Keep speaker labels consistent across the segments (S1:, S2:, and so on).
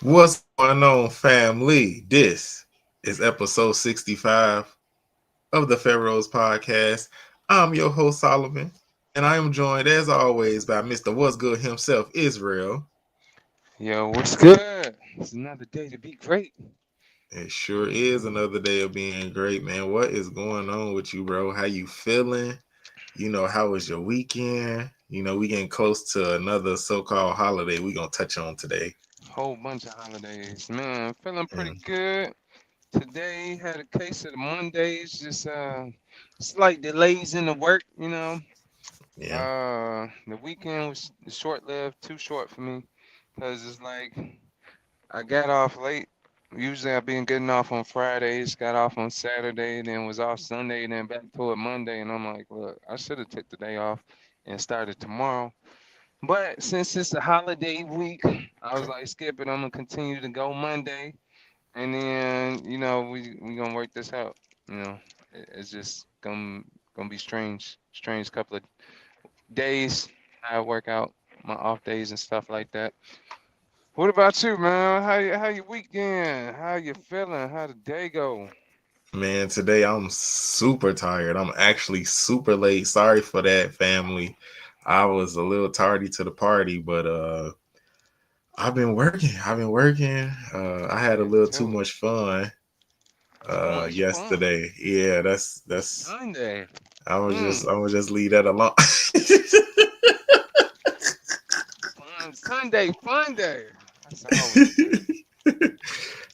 S1: What's going on, family? This is episode 65 of the Pharaohs Podcast. I'm your host, Solomon, and I am joined, as always, by Mr. What's Good himself, Israel.
S2: Yo, what's good? It's another day to be great.
S1: It sure is another day of being great, man. What is going on with you, bro? How you feeling? How was your weekend? We getting close to another so-called holiday we gonna touch on today.
S2: Whole bunch of holidays, man. Feeling pretty
S1: Mm,
S2: good. Today had a case of the Mondays, just slight delays in the work.
S1: yeah.
S2: The weekend was short-lived, too short for me, cause it's like I got off late. Usually I've been getting off on Fridays, got off on Saturday, then was off Sunday, then back to it Monday, and I'm like, look, I should have took the day off and started tomorrow. But since it's a holiday week, I was like, skip it. I'm gonna continue to go Monday, and then we gonna work this out. It's just gonna be strange couple of days. I work out my off days and stuff like that. What about you, man? How your weekend? How you feeling? How the day go?
S1: Man, today I'm super tired. I'm actually super late. Sorry for that, family. I was a little tardy to the party, but I've been working. I had a
S2: Get
S1: little too
S2: to it.
S1: much fun
S2: Too much fun.
S1: yesterday. Yeah, that's
S2: Sunday.
S1: I'm gonna just leave that alone.
S2: Fun Sunday, fun day. That's always good.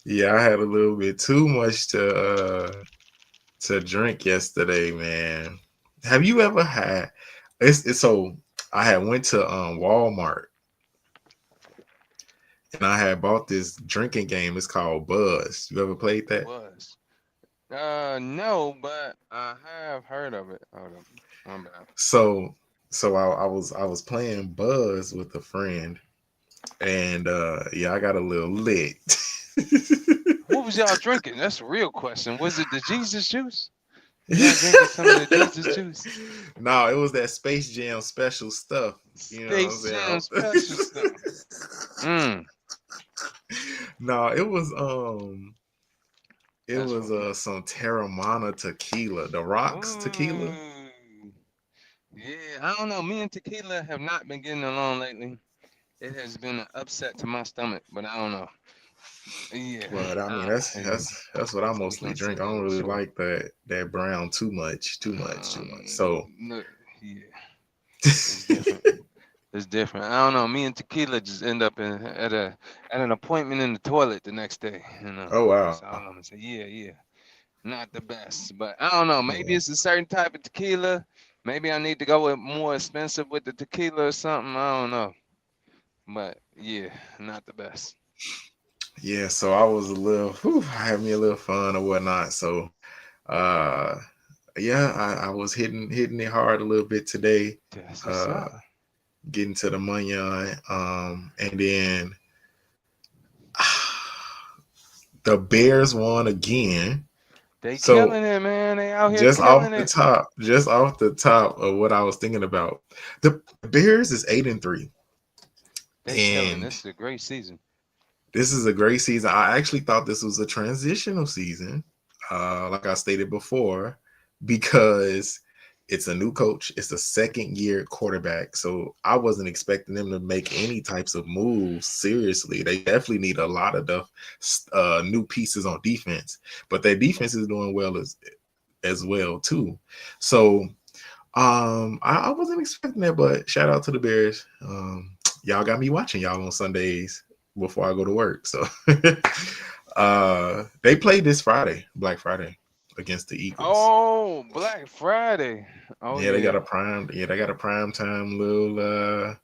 S1: Yeah, I had a little bit too much to drink yesterday, man. Have you ever had it's so I had went to Walmart and I had bought this drinking game. It's called Buzz. You ever played that?
S2: Was. No, but I have heard of it. Hold on. My bad.
S1: So I was playing Buzz with a friend, and yeah, I got a little lit.
S2: What was y'all drinking? That's a real question. Was it the Jesus juice? Was y'all drinking some of the Jesus juice?
S1: No, it was that Space Jam special stuff. You know
S2: Space Jam
S1: what I'm
S2: special
S1: saying?
S2: stuff. Mm,
S1: No, it
S2: that's
S1: was
S2: funny.
S1: some Terramana tequila, the rocks tequila.
S2: Ooh. Yeah, I don't know. Me and tequila have not been getting along lately. It has been an upset to my stomach, but I don't know. Yeah,
S1: But I mean,
S2: yeah.
S1: that's what I
S2: So we
S1: mostly
S2: gonna
S1: drink.
S2: say
S1: I
S2: that
S1: don't
S2: in
S1: really
S2: short.
S1: like that brown too much. So
S2: No, yeah, it's different. It's different. I don't know. Me and tequila just end up at an appointment in the toilet the next day.
S1: oh
S2: That's
S1: wow,
S2: all I'm gonna say. Yeah, yeah. Not the best, but I don't know. Maybe
S1: yeah.
S2: it's a certain type of tequila. Maybe I need to go with more expensive with the tequila or something. I don't know. But yeah, not the best.
S1: Yeah, so I was a little, I had me a little fun or whatnot. So, uh, yeah, I was hitting it hard a little bit today,
S2: That's what's
S1: uh,
S2: up.
S1: getting to the money and then the Bears won again.
S2: They
S1: So
S2: killing it, man. They out here killing it.
S1: just off the top of what I was thinking about, the Bears is 8-3,
S2: They killing.
S1: and
S2: This is a great season.
S1: this is a great season. I actually thought this was a transitional season, like I stated before, because it's a new coach. It's a second year quarterback. So I wasn't expecting them to make any types of moves seriously. They definitely need a lot of the new pieces on defense, but their defense is doing well as well too. So I wasn't expecting that, but shout out to the Bears. Y'all got me watching y'all on Sundays before I go to work. So they played this Friday, Black Friday, against the Eagles.
S2: Oh, Black Friday. Oh
S1: Yeah, they got
S2: yeah.
S1: a prime time little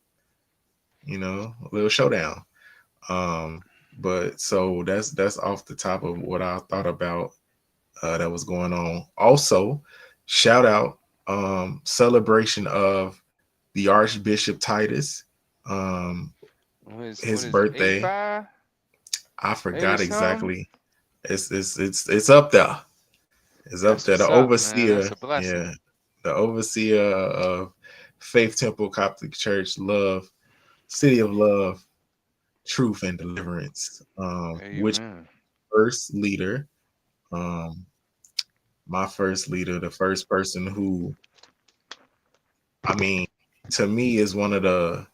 S1: little showdown. Um, but so that's off the top of what I thought about that was going on. Also, shout out celebration of the Archbishop Titus. Um,
S2: What
S1: his
S2: is it?
S1: birthday.
S2: 85?
S1: I
S2: 80
S1: forgot
S2: something?
S1: exactly. It's up there. It's up
S2: That's
S1: there. The
S2: what's up, man.
S1: overseer,
S2: That's a blessing.
S1: yeah, the overseer of Faith Temple Coptic Church, Love, City of Love. truth and deliverance. Which
S2: Amen.
S1: first leader, um, my first leader, the first person who, I mean, to me is one of the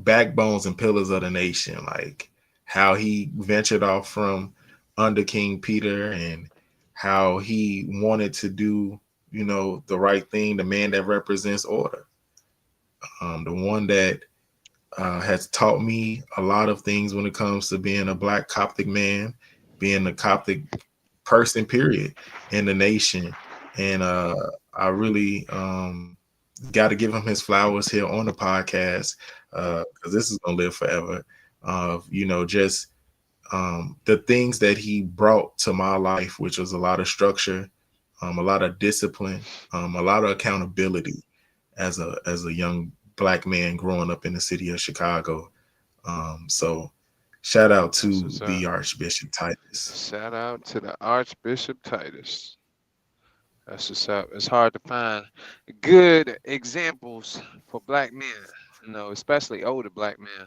S1: backbones and pillars of the nation. Like how he ventured off from under King Peter and how he wanted to do, the right thing, the man that represents order, the one that has taught me a lot of things when it comes to being a Black Coptic man, being a Coptic person, period, in the nation. And I really got to give him his flowers here on the podcast because this is going to live forever. Just the things that he brought to my life, which was a lot of structure, a lot of discipline, a lot of accountability as a young Black man growing up in the city of Chicago. So shout out
S2: That's
S1: to
S2: what's up.
S1: the Archbishop Titus.
S2: Shout out to the Archbishop Titus. That's what's up. It's hard to find good examples for black men, especially older black men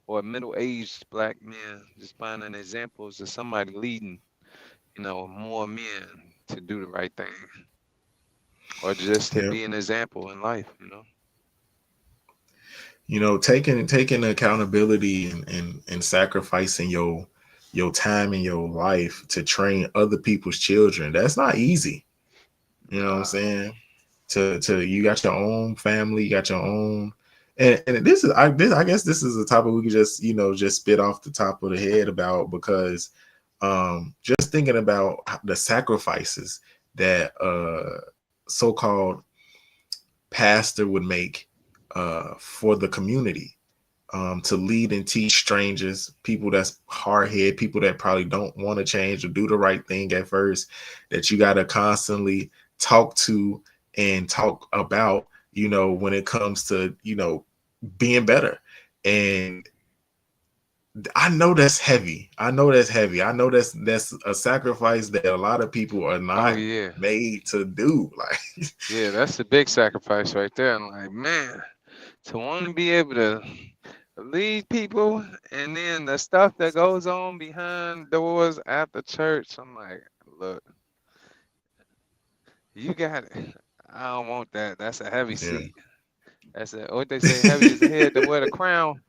S2: or middle-aged black men. Just finding examples of somebody leading, more men to do the right thing or just to
S1: Yeah.
S2: be an example in life.
S1: Taking accountability and sacrificing your time and your life to train other people's children. That's not easy. You know what I'm
S2: Nah.
S1: saying? To you got your own family, you got your own, and I guess this is a topic we could just spit off the top of the head about because just thinking about the sacrifices that so-called pastor would make for the community, to lead and teach strangers, people that's hard headed, people that probably don't want to change or do the right thing at first, that you got to constantly talk to and talk about, when it comes to, being better. And I know that's heavy. I know that's heavy. I know that's a sacrifice that a lot of people are
S2: Oh
S1: not
S2: yeah.
S1: made to do. Like,
S2: Yeah, that's a big sacrifice right there. I'm like, man, to want to be able to lead people and then the stuff that goes on behind doors after church, I'm like, look, you got it. I don't want that. That's a heavy
S1: yeah.
S2: seat. That's a what they say, heavy is the head that wear the crown.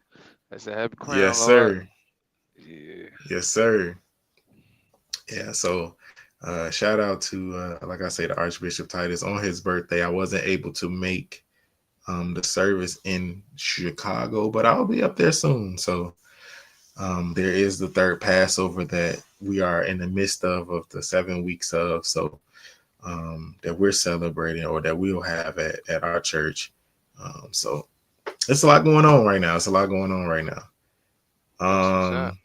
S2: That's a heavy crown,
S1: Yes,
S2: Lord.
S1: sir.
S2: Yeah.
S1: Yes, sir. Yeah, so shout out to like I say, the Archbishop Titus on his birthday. I wasn't able to make the service in Chicago, but I'll be up there soon. So there is the third Passover that we are in the midst of the 7 weeks of, so that we're celebrating or that we'll have at our church. So it's a lot going on right now. It's a lot going on right now.
S2: That's what's up.
S1: Um,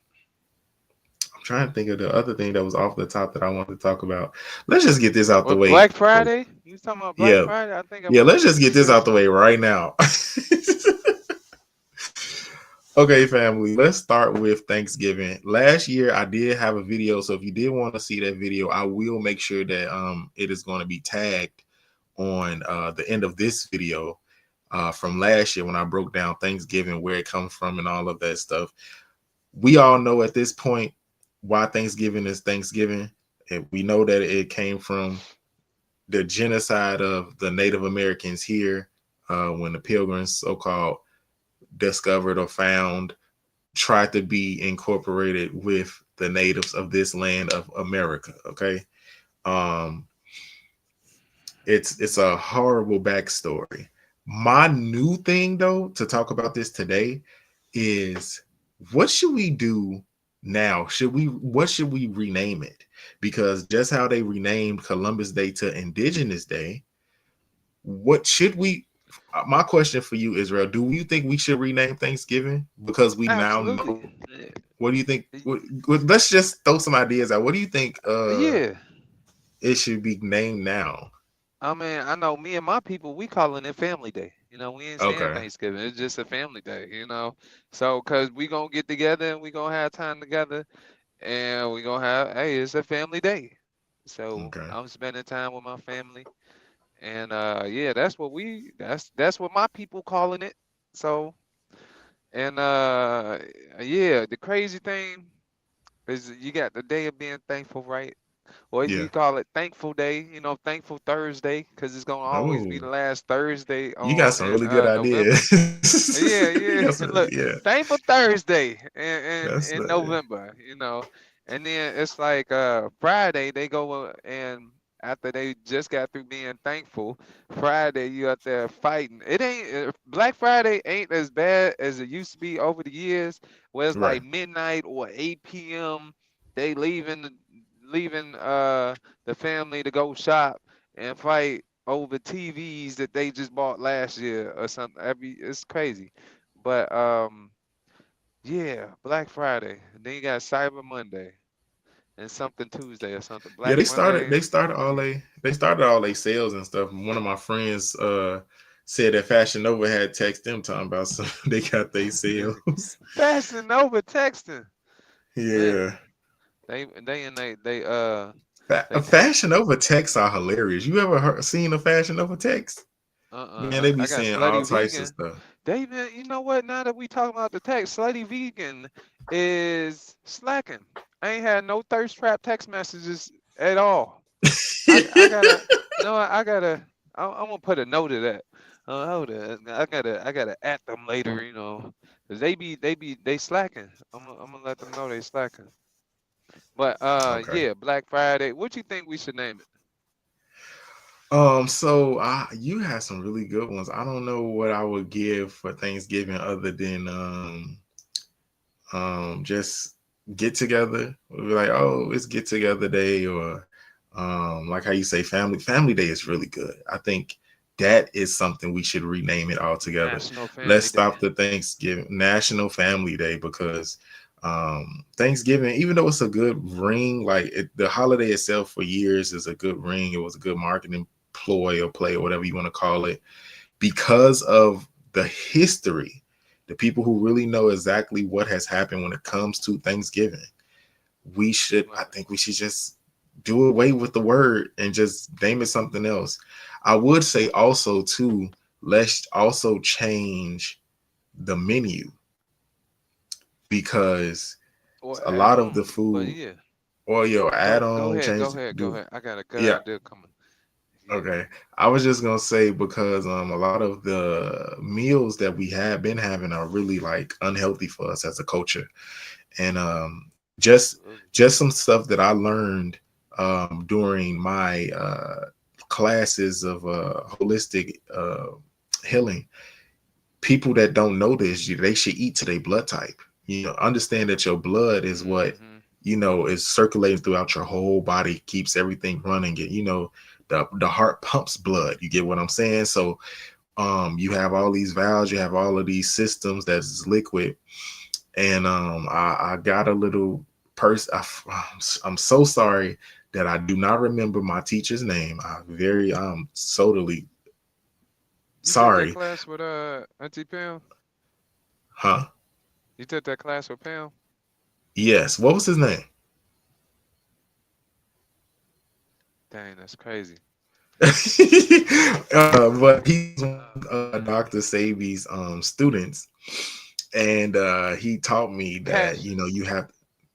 S1: I'm trying to think of the other thing that was off the top that I wanted to talk about. Let's just get this out the
S2: What
S1: way.
S2: Black Friday? You was talking about Black
S1: Yeah,
S2: Friday? I think I
S1: yeah.
S2: want
S1: Let's
S2: to
S1: just get this
S2: say
S1: out the way
S2: something.
S1: right now. Okay, family. Let's start with Thanksgiving. Last year, I did have a video, so if you did want to see that video, I will make sure that it is going to be tagged on the end of this video from last year when I broke down Thanksgiving, where it comes from, and all of that stuff. We all know at this point why Thanksgiving is Thanksgiving. And we know that it came from the genocide of the Native Americans here when the Pilgrims, so-called, discovered or found, tried to be incorporated with the natives of this land of America. Okay, um, it's a horrible backstory. My new thing, though, to talk about this today is what should we do now? What should we rename it? Because just how they renamed Columbus Day to Indigenous Day, what should we? My question for you, Israel, do you think we should rename Thanksgiving because we now
S2: Absolutely.
S1: know? What do you think? Let's just throw some ideas out. What do you think
S2: Yeah.
S1: it should be named now?
S2: I mean, I know me and my people, we calling it Family Day. We ain't saying
S1: Okay.
S2: Thanksgiving. It's just a family day. So, cause we gonna get together and we gonna have time together, and we gonna have, hey, it's a family day. So
S1: Okay.
S2: I'm spending time with my family, and yeah, that's what my people calling it. So And yeah, the crazy thing is you got the day of being thankful, right? Or we
S1: Yeah.
S2: call it Thankful Day, Thankful Thursday, because it's gonna always be the
S1: Oh,
S2: last Thursday
S1: you got
S2: on
S1: some
S2: in
S1: really good
S2: November.
S1: ideas.
S2: Yeah,
S1: You
S2: yeah.
S1: got some,
S2: Look,
S1: yeah.
S2: Thankful Thursday in
S1: That's
S2: in
S1: the
S2: November. And then it's like Friday they go and after they just got through being thankful, Friday you out there fighting. It ain't Black Friday ain't as bad as it used to be over the years, where it's
S1: right.
S2: like midnight or 8 p.m. They leaving the family to go shop and fight over TVs that they just bought last year or something. It's crazy. But yeah, Black Friday. And then you got Cyber Monday and something Tuesday or something.
S1: Yeah,
S2: Black Monday.
S1: they started all they sales and stuff. One of my friends said that Fashion Nova had text them talking about some they got their sales.
S2: Fashion over texting. Man,
S1: Yeah.
S2: they text.
S1: Fashion Nova texts are hilarious. You ever seen a Fashion Nova text? Man, they be
S2: I got
S1: saying all
S2: Slutty
S1: types of
S2: Vegan.
S1: stuff.
S2: David, you know what? Now that we talking about the text, Slutty Vegan is slacking. I ain't had no thirst trap text messages at all. I gotta no I gotta I'm gonna put a note of that. Hold on. I gotta at them later, 'cause they slacking. I'm gonna let them know they slacking. But
S1: Okay.
S2: yeah, Black Friday. What you think we should name it?
S1: So you have some really good ones. I don't know what I would give for Thanksgiving other than just get together. We'll be like, oh, it's get together day, or like how you say family day is really good. I think that is something we should rename it all together.
S2: National
S1: Let's
S2: Family Day.
S1: stop the Thanksgiving National Family Day, because Thanksgiving, even though it's a good ring, like the holiday itself for years is a good ring. It was a good marketing ploy or play or whatever you want to call it, because of the history, the people who really know exactly what has happened when it comes to Thanksgiving. I
S2: Right.
S1: think we should just do away with the word and just name it something else. I would say also too, let's also change the menu, because
S2: Or
S1: a
S2: add
S1: lot of the
S2: on. But
S1: food
S2: yeah.
S1: or your
S2: Go
S1: add
S2: go
S1: on
S2: ahead, go
S1: change
S2: ahead, go
S1: do.
S2: ahead. I got a good
S1: Yeah.
S2: idea coming. Yeah.
S1: Okay. I was just gonna say, because a lot of the meals that we have been having are really like unhealthy for us as a culture. And just
S2: Absolutely.
S1: just some stuff that I learned during my classes of holistic healing. People that don't know this, they should eat to their blood type. Understand that your blood is what
S2: Mm-hmm.
S1: is circulating throughout your whole body, keeps everything running. The heart pumps blood. You get what I'm saying? So you have all these valves, you have all of these systems that's liquid. And I got a little person. I'm so sorry that I do not remember my teacher's name. I'm totally
S2: You took that
S1: sorry.
S2: class with Auntie Pam?
S1: Huh?
S2: You took that class with Pam?
S1: Yes. What was his name?
S2: Dang, that's crazy.
S1: But he's one
S2: Oh
S1: of
S2: man.
S1: Dr. Sabi's students, and he taught me that
S2: Cassius.
S1: you have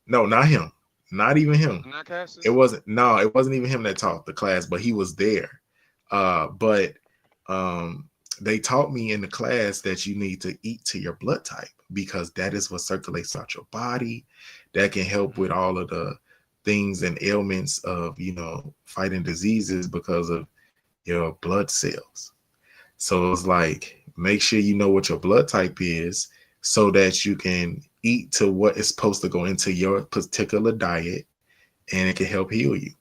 S1: no, not him, not even him.
S2: Not
S1: It
S2: Cassius?
S1: wasn't no, it wasn't even him that taught the class, but he was there. But um, they taught me in the class that you need to eat to your blood type, because that is what circulates out your body. That can help with
S2: Mm-hmm.
S1: all of the things and ailments of fighting diseases because of your blood cells. So it's like, make sure you know what your blood type is, so that you can eat to what is supposed to go into your particular diet, and it can help heal you.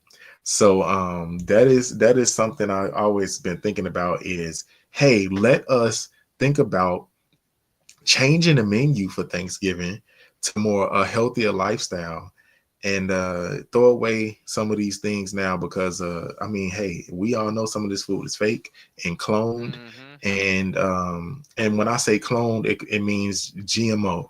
S1: So that is something I always been thinking about is, hey, let us think about changing the menu for Thanksgiving to more a healthier lifestyle, and throw away some of these things now, because I mean, hey, we all know some of this food is fake and cloned.
S2: Mm-hmm.
S1: And when I say cloned, it means GMO.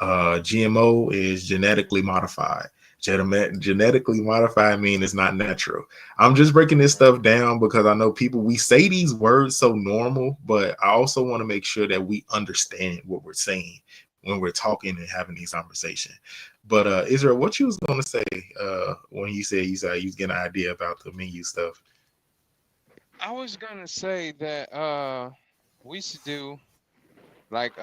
S1: GMO is genetically modified. Genetically modified mean it's not natural. I'm just breaking this stuff down because I know people, we say these words so normal, but I also want to make sure that we understand what we're saying when we're talking and having these conversations. But Israel, what you was gonna say when you was getting an idea about the menu stuff?
S2: I was gonna say that we should do like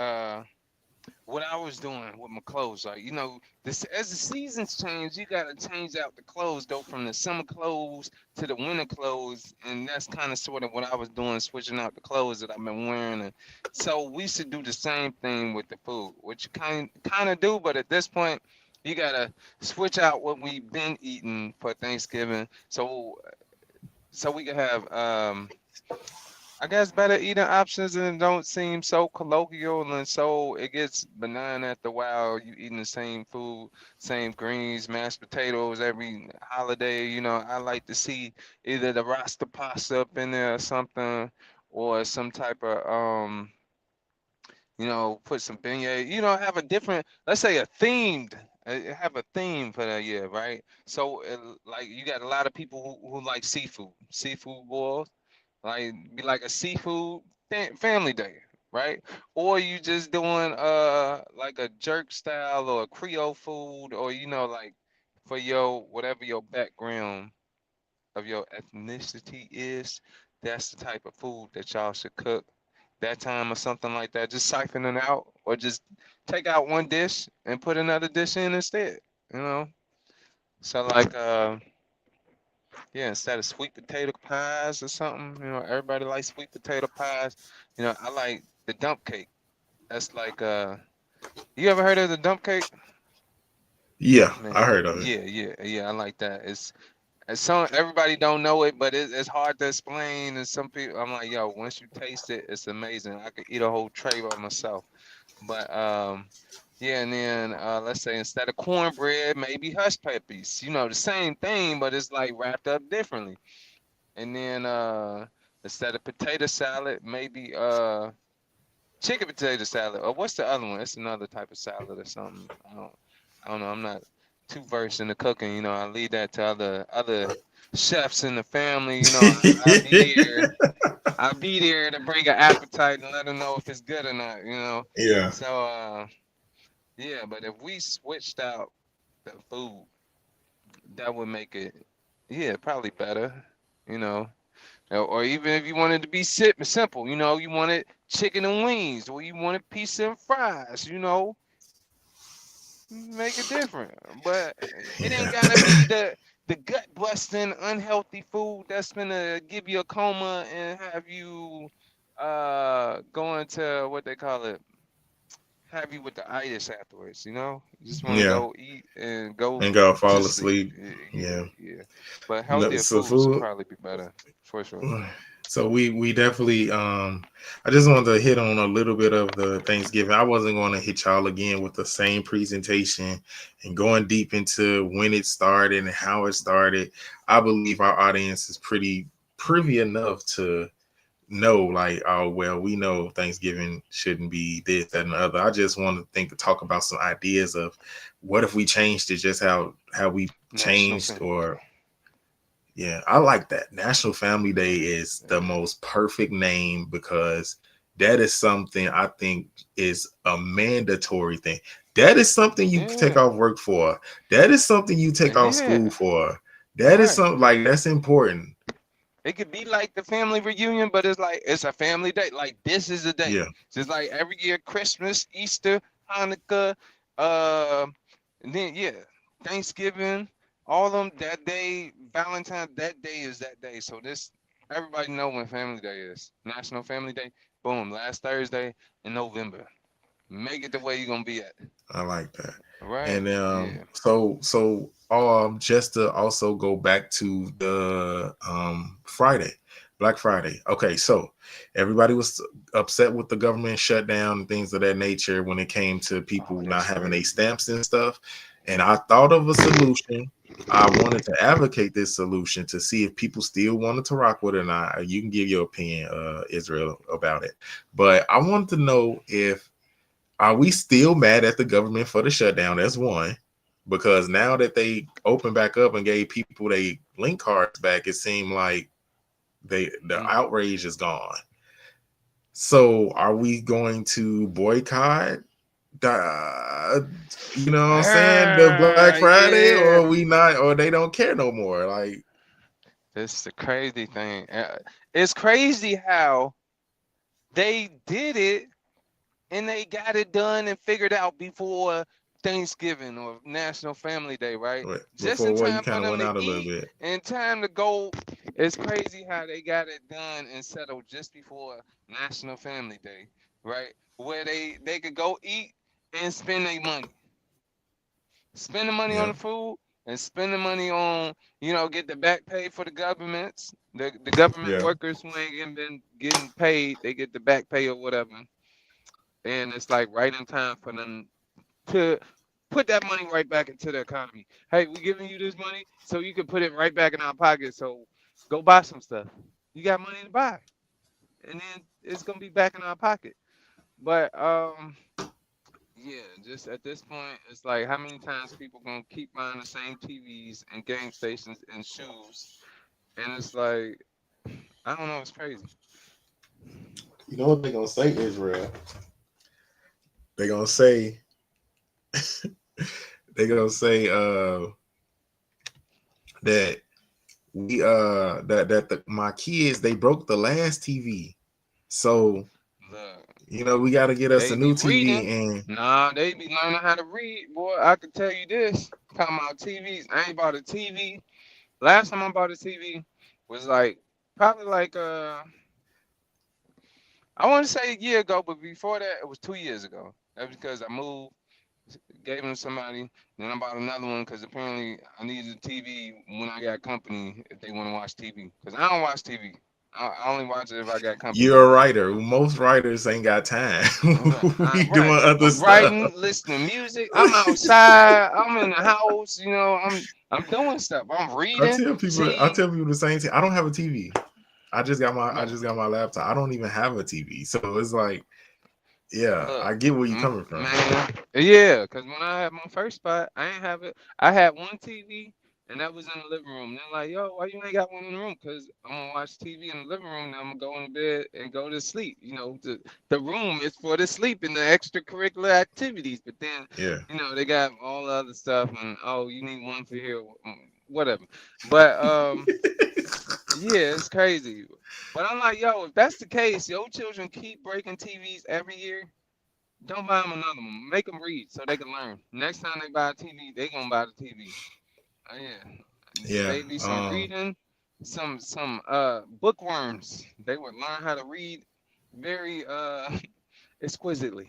S2: what I was doing with my clothes. Like, this as the seasons change, you gotta change out the clothes though, from the summer clothes to the winter clothes, and that's kind of sort of what I was doing, switching out the clothes that I've been wearing. And so we should do the same thing with the food, which you kind of do, but at this point, you gotta switch out what we've been eating for Thanksgiving, so we can have I guess better eating options, and it don't seem so colloquial, and so it gets benign after a while. You eating the same food, same greens, mashed potatoes every holiday. I like to see either the rasta pasta up in there or something, or some type of put some beignet. Have a different, let's say a themed. Have a theme for that year, right? So, like, you got a lot of people who like seafood boils, like be like a seafood family day, right? Or you just doing like a jerk style or a Creole food, or like for your whatever your background of your ethnicity is, that's the type of food that y'all should cook that time or something like that. Just siphon it out, or just take out one dish and put another dish in instead. You know. So like yeah, instead of sweet potato pies or something, everybody likes sweet potato pies. I like the dump cake. That's like you ever heard of the dump cake?
S1: Yeah, I
S2: Man,
S1: heard of it.
S2: yeah, I like that. It's some everybody don't know it, but it's hard to explain. And some people, I'm like, yo, once you taste it, it's amazing. I could eat a whole tray by myself. But yeah, and then let's say instead of cornbread, maybe hush puppies. The same thing, but it's like wrapped up differently. And then instead of potato salad, maybe chicken potato salad. Or what's the other one? It's another type of salad or something. I don't know. I'm not too versed in the cooking. I leave that to other chefs in the family. I'll be there. I'll be there to bring an appetite and let them know if it's good or not.
S1: Yeah.
S2: So yeah, but if we switched out the food, that would make it, yeah, probably better. You know. Or even if you wanted to be simple, you wanted chicken and wings, or you wanted pizza and fries, make it different. But it ain't
S1: Yeah.
S2: gotta be the gut busting unhealthy food that's gonna give you a coma and have you go into what they call it, have you with the itis afterwards. You just want to
S1: Yeah.
S2: go eat and go
S1: And go
S2: to
S1: fall
S2: sleep.
S1: asleep.
S2: Yeah,
S1: Yeah.
S2: yeah. But
S1: No,
S2: healthier
S1: so
S2: foods would
S1: food.
S2: probably be better for sure.
S1: So we definitely I just wanted to hit on a little bit of the Thanksgiving. I wasn't going to hit y'all again with the same presentation and going deep into when it started and how it started. I believe our audience is pretty privy enough to know, like, oh well, we know Thanksgiving shouldn't be this, that, and the other. I just want to talk about some ideas of what if we changed it, just how we
S2: National
S1: changed.
S2: Family Day.
S1: Or yeah, I like that. National Family Day is the
S2: Yeah.
S1: most perfect name because that is something I think is a mandatory thing. That is something you take
S2: Yeah.
S1: off work for. That is something you take off school
S2: Yeah.
S1: for. That is
S2: Right.
S1: something like that's important.
S2: It could be like the family reunion, but it's like it's a family day. Like this is a day.
S1: Yeah.
S2: Just like every year, Christmas, Easter, Hanukkah, uh, and then yeah, Thanksgiving, all of them that day, Valentine's, that day is that day. So this everybody know when Family Day is. National Family Day. Boom, last Thursday in November. Make it the way you're gonna be at.
S1: I like that.
S2: All right?
S1: And
S2: Yeah.
S1: just to also go back to the Friday, Black Friday. Okay, so everybody was upset with the government shutdown and things of that nature when it came to
S2: Oh,
S1: people not
S2: that's
S1: having their
S2: crazy.
S1: stamps and stuff. And I thought of a solution. I wanted to advocate this solution to see if people still wanted to rock with it or not. You can give your opinion, Israel, about it. But I wanted to know if Are we still mad at the government for the shutdown? That's one. Because now that they opened back up and gave people they link cards back, it seemed like the
S2: Mm.
S1: outrage is gone. So are we going to boycott you know what I'm saying, the Black Friday, or are
S2: Yeah.
S1: we not, or they don't care no more? Like,
S2: This is the crazy thing. It's crazy how they did it and they got it done and figured out before Thanksgiving or National Family Day, right? Just in
S1: before what, you
S2: time for
S1: kind of
S2: them
S1: went
S2: to
S1: out a little
S2: eat
S1: bit.
S2: and time to go. It's crazy how they got it done and settled just before National Family Day, right? Where they could go eat and spend their money. Spend the money on
S1: Yeah,
S2: the food and spend the money on, get the back pay for the governments, the government
S1: yeah.
S2: workers who ain't been getting paid, they get the back pay or whatever. And it's like right in time for them to put that money right back into the economy. Hey, we giving you this money so you can put it right back in our pocket. So go buy some stuff. You got money to buy, and then it's gonna be back in our pocket. But yeah, just at this point, it's like how many times people gonna keep buying the same TVs and game stations and shoes, and it's like I don't know, it's crazy.
S1: You know what they're gonna say, Israel? They're gonna say they're gonna say that my kids, they broke the last TV. So,
S2: Look,
S1: we gotta get us a
S2: they be
S1: new
S2: reading.
S1: TV. And
S2: Nah, they be learning how to read, boy. I can tell you this. Talking about TVs, I ain't bought a TV. Last time I bought a TV was like probably like I want to say a year ago, but before that it was 2 years ago. That's because I moved, gave them to somebody, then I bought another one because apparently I needed a TV when I got company if they want to watch TV. Because I don't watch TV. I only watch it if I got company.
S1: you're a writer. Most writers ain't got time. We doing
S2: Right.
S1: other
S2: I'm
S1: stuff.
S2: writing, listening to music. I'm outside. I'm in the house. I'm doing stuff. I'm reading.
S1: I
S2: See,
S1: tell people the same thing. I don't have a TV. I
S2: look,
S1: just got my laptop. I don't even have a TV. So it's like, yeah,
S2: look,
S1: I get where you're coming from.
S2: man. Yeah, because when I had my first spot, I ain't have it. I had one TV, and that was in the living room. They're like, yo, why you ain't got one in the room? Because I'm going to watch TV in the living room, and I'm going to go in bed and go to sleep. The room is for the sleep and the extracurricular activities. But then,
S1: Yeah.
S2: they got all the other stuff, and, oh, you need one for here, whatever. But, yeah, it's crazy. But I'm like, yo, if that's the case, your children keep breaking TVs every year. Don't buy them another one. Make them read so they can learn. Next time they buy a TV, they gonna buy the TV. Oh yeah,
S1: Yeah.
S2: maybe some reading, some bookworms. They would learn how to read very exquisitely.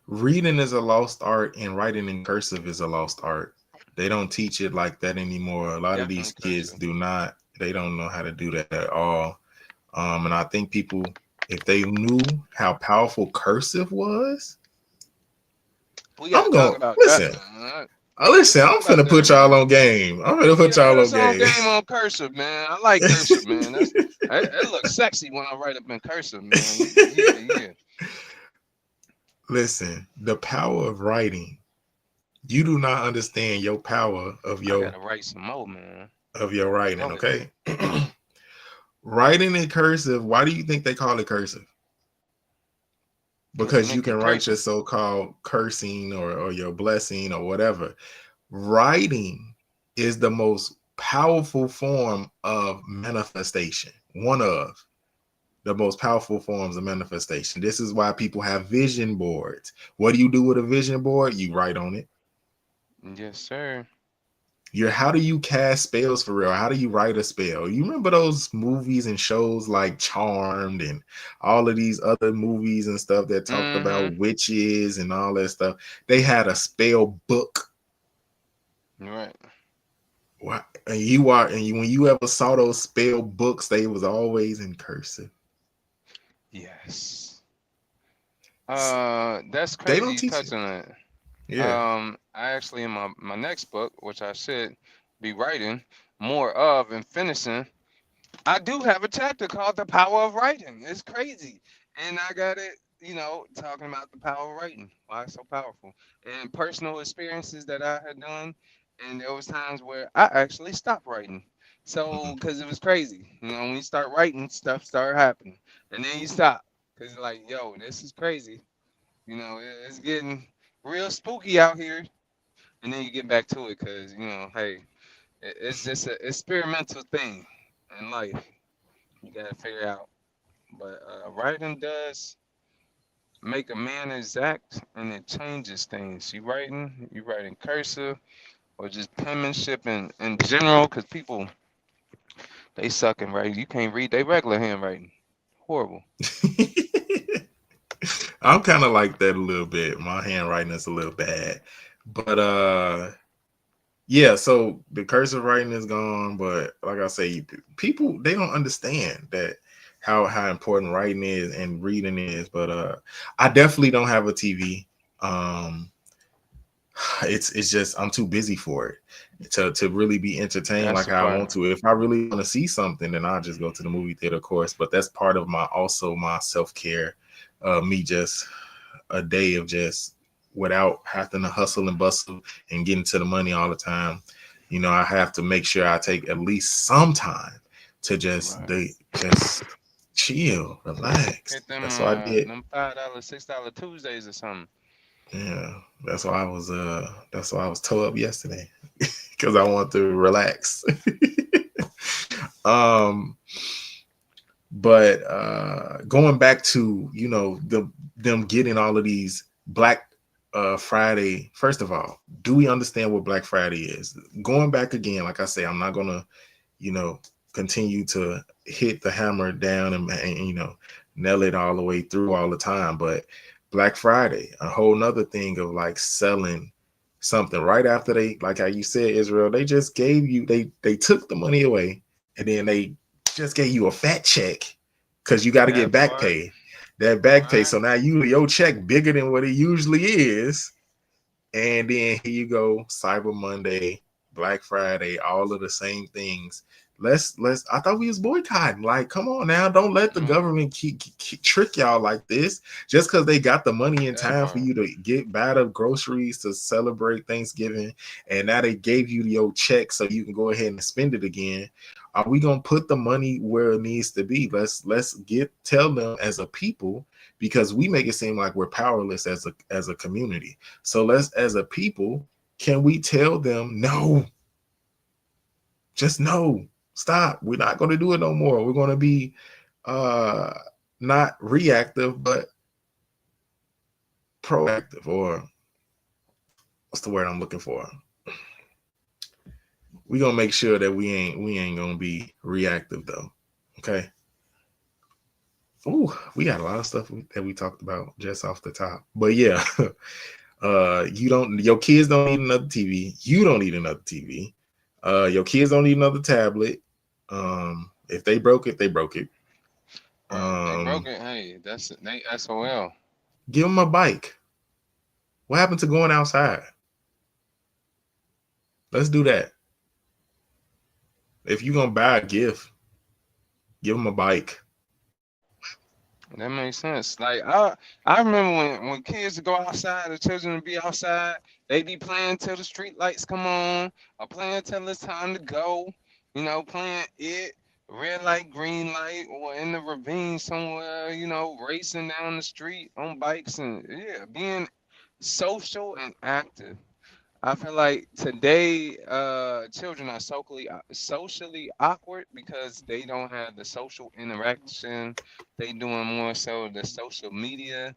S1: Reading is a lost art, and writing in cursive is a lost art. They don't teach it like that anymore. A lot of these
S2: Definitely
S1: kids
S2: cursive.
S1: do not. They don't know how to do that at all. And I think people, if they knew how powerful cursive was,
S2: We
S1: I'm
S2: gotta talk
S1: going
S2: about that,
S1: listen.
S2: man. Let's
S1: Listen,
S2: talk
S1: I'm
S2: about
S1: finna
S2: that,
S1: put y'all
S2: man.
S1: on game. I'm finna put
S2: Yeah,
S1: y'all
S2: put
S1: on
S2: us on
S1: game.
S2: game on cursive, man. I like cursive, man. It looks sexy when I write up in cursive, man. Yeah, yeah.
S1: Listen, the power of writing. You do not understand your power
S2: I gotta write some more, man.
S1: of your writing,
S2: Go ahead.
S1: okay? Writing in cursive, why do you think they call it cursive?
S2: Cause it
S1: Because you
S2: make
S1: can
S2: you
S1: write your
S2: cursive.
S1: so-called cursing or your blessing or whatever. Writing is the most powerful form of manifestation. One of the most powerful forms of manifestation. This is why people have vision boards. What do you do with a vision board? You write on it.
S2: Yes, sir.
S1: How do you cast spells for real? How do you write a spell? You remember those movies and shows like Charmed and all of these other movies and stuff that talked about
S2: Mm-hmm.
S1: witches and all that stuff? They had a spell book.
S2: Right.
S1: When you ever saw those spell books, they was always in cursive.
S2: Yes. That's
S1: They
S2: crazy
S1: don't
S2: you
S1: teach it.
S2: touching on it.
S1: Yeah.
S2: I actually in my next book, which I should be writing more of and finishing, I do have a chapter called The Power of Writing. It's crazy. And I got it. talking about the power of writing, why it's so powerful, and personal experiences that I had done. And there was times where I actually stopped writing. So, because it was crazy. When you start writing, stuff start happening. And then you stop. Because, like, yo, this is crazy. It's getting real spooky out here. And then you get back to it because, hey, it's just an experimental thing in life. You got to figure out. But writing does make a man exact, and it changes things. You writing cursive, or just penmanship in general, because people, they suck in writing. You can't read their regular handwriting. Horrible.
S1: I'm kind of like that a little bit. My handwriting is a little bad, but yeah. So the cursive writing is gone, but like I say, people they don't understand that how important writing is and reading is. But I definitely don't have a TV. Um, it's just I'm too busy for it to really be entertained
S2: That's
S1: like
S2: the
S1: how I
S2: part.
S1: want to. If I really want to see something, then I'll just go to the movie theater, of course. But that's part of my self-care, me just a day of just without having to hustle and bustle and getting to the money all the time. I have to make sure I take at least some time to just
S2: Right.
S1: just chill, relax.
S2: Hit them
S1: That's what I did.
S2: them $5, $6 Tuesdays or something.
S1: Yeah, that's why I was toe up yesterday because I want to relax. um, but going back to them getting all of these Black Friday. First of all, do we understand what Black Friday is? Going back again, like I say, I'm not gonna you know continue to hit the hammer down and nail it all the way through all the time, but Black Friday, a whole nother thing of like selling something right after they, like how you said, Israel, they just gave you, they took the money away and then they just gave you a fat check because you got to get
S2: That
S1: back
S2: part.
S1: pay. That back pay.
S2: Right.
S1: So now your check bigger than what it usually is. And then here you go, Cyber Monday, Black Friday, all of the same things. Let's. I thought we was boycotting. Like, come on now, don't let the
S2: Mm,
S1: government keep trick y'all like this. Just because they got the money in
S2: that
S1: time for
S2: part.
S1: you to get buy the groceries to celebrate Thanksgiving, and now they gave you your check so you can go ahead and spend it again. Are we gonna put the money where it needs to be? Let's tell them as a people, because we make it seem like we're powerless as a community. So let's, as a people, can we tell them no? Just no. Stop. We're not going to do it no more. We're going to be uh not reactive but proactive, or what's the word I'm looking for? We're going to make sure that we ain't going to be reactive though. Okay? Ooh, we got a lot of stuff that we talked about just off the top. But yeah, your kids don't need another TV. You don't need another TV. Your kids don't need another tablet. If they broke it, they broke it.
S2: Right. They broke
S1: Um,
S2: it. Hey, they SOL.
S1: give them a bike. What happened to going outside? Let's do that. If you're gonna buy a gift, give them a bike.
S2: That makes sense. Like I remember when kids would go outside, the children would be outside, they be playing till the street lights come on, or playing till it's time to go. Playing it, red light, green light, or in the ravine somewhere. Racing down the street on bikes and yeah, being social and active. I feel like today, children are socially awkward because they don't have the social interaction. They doing more so the social media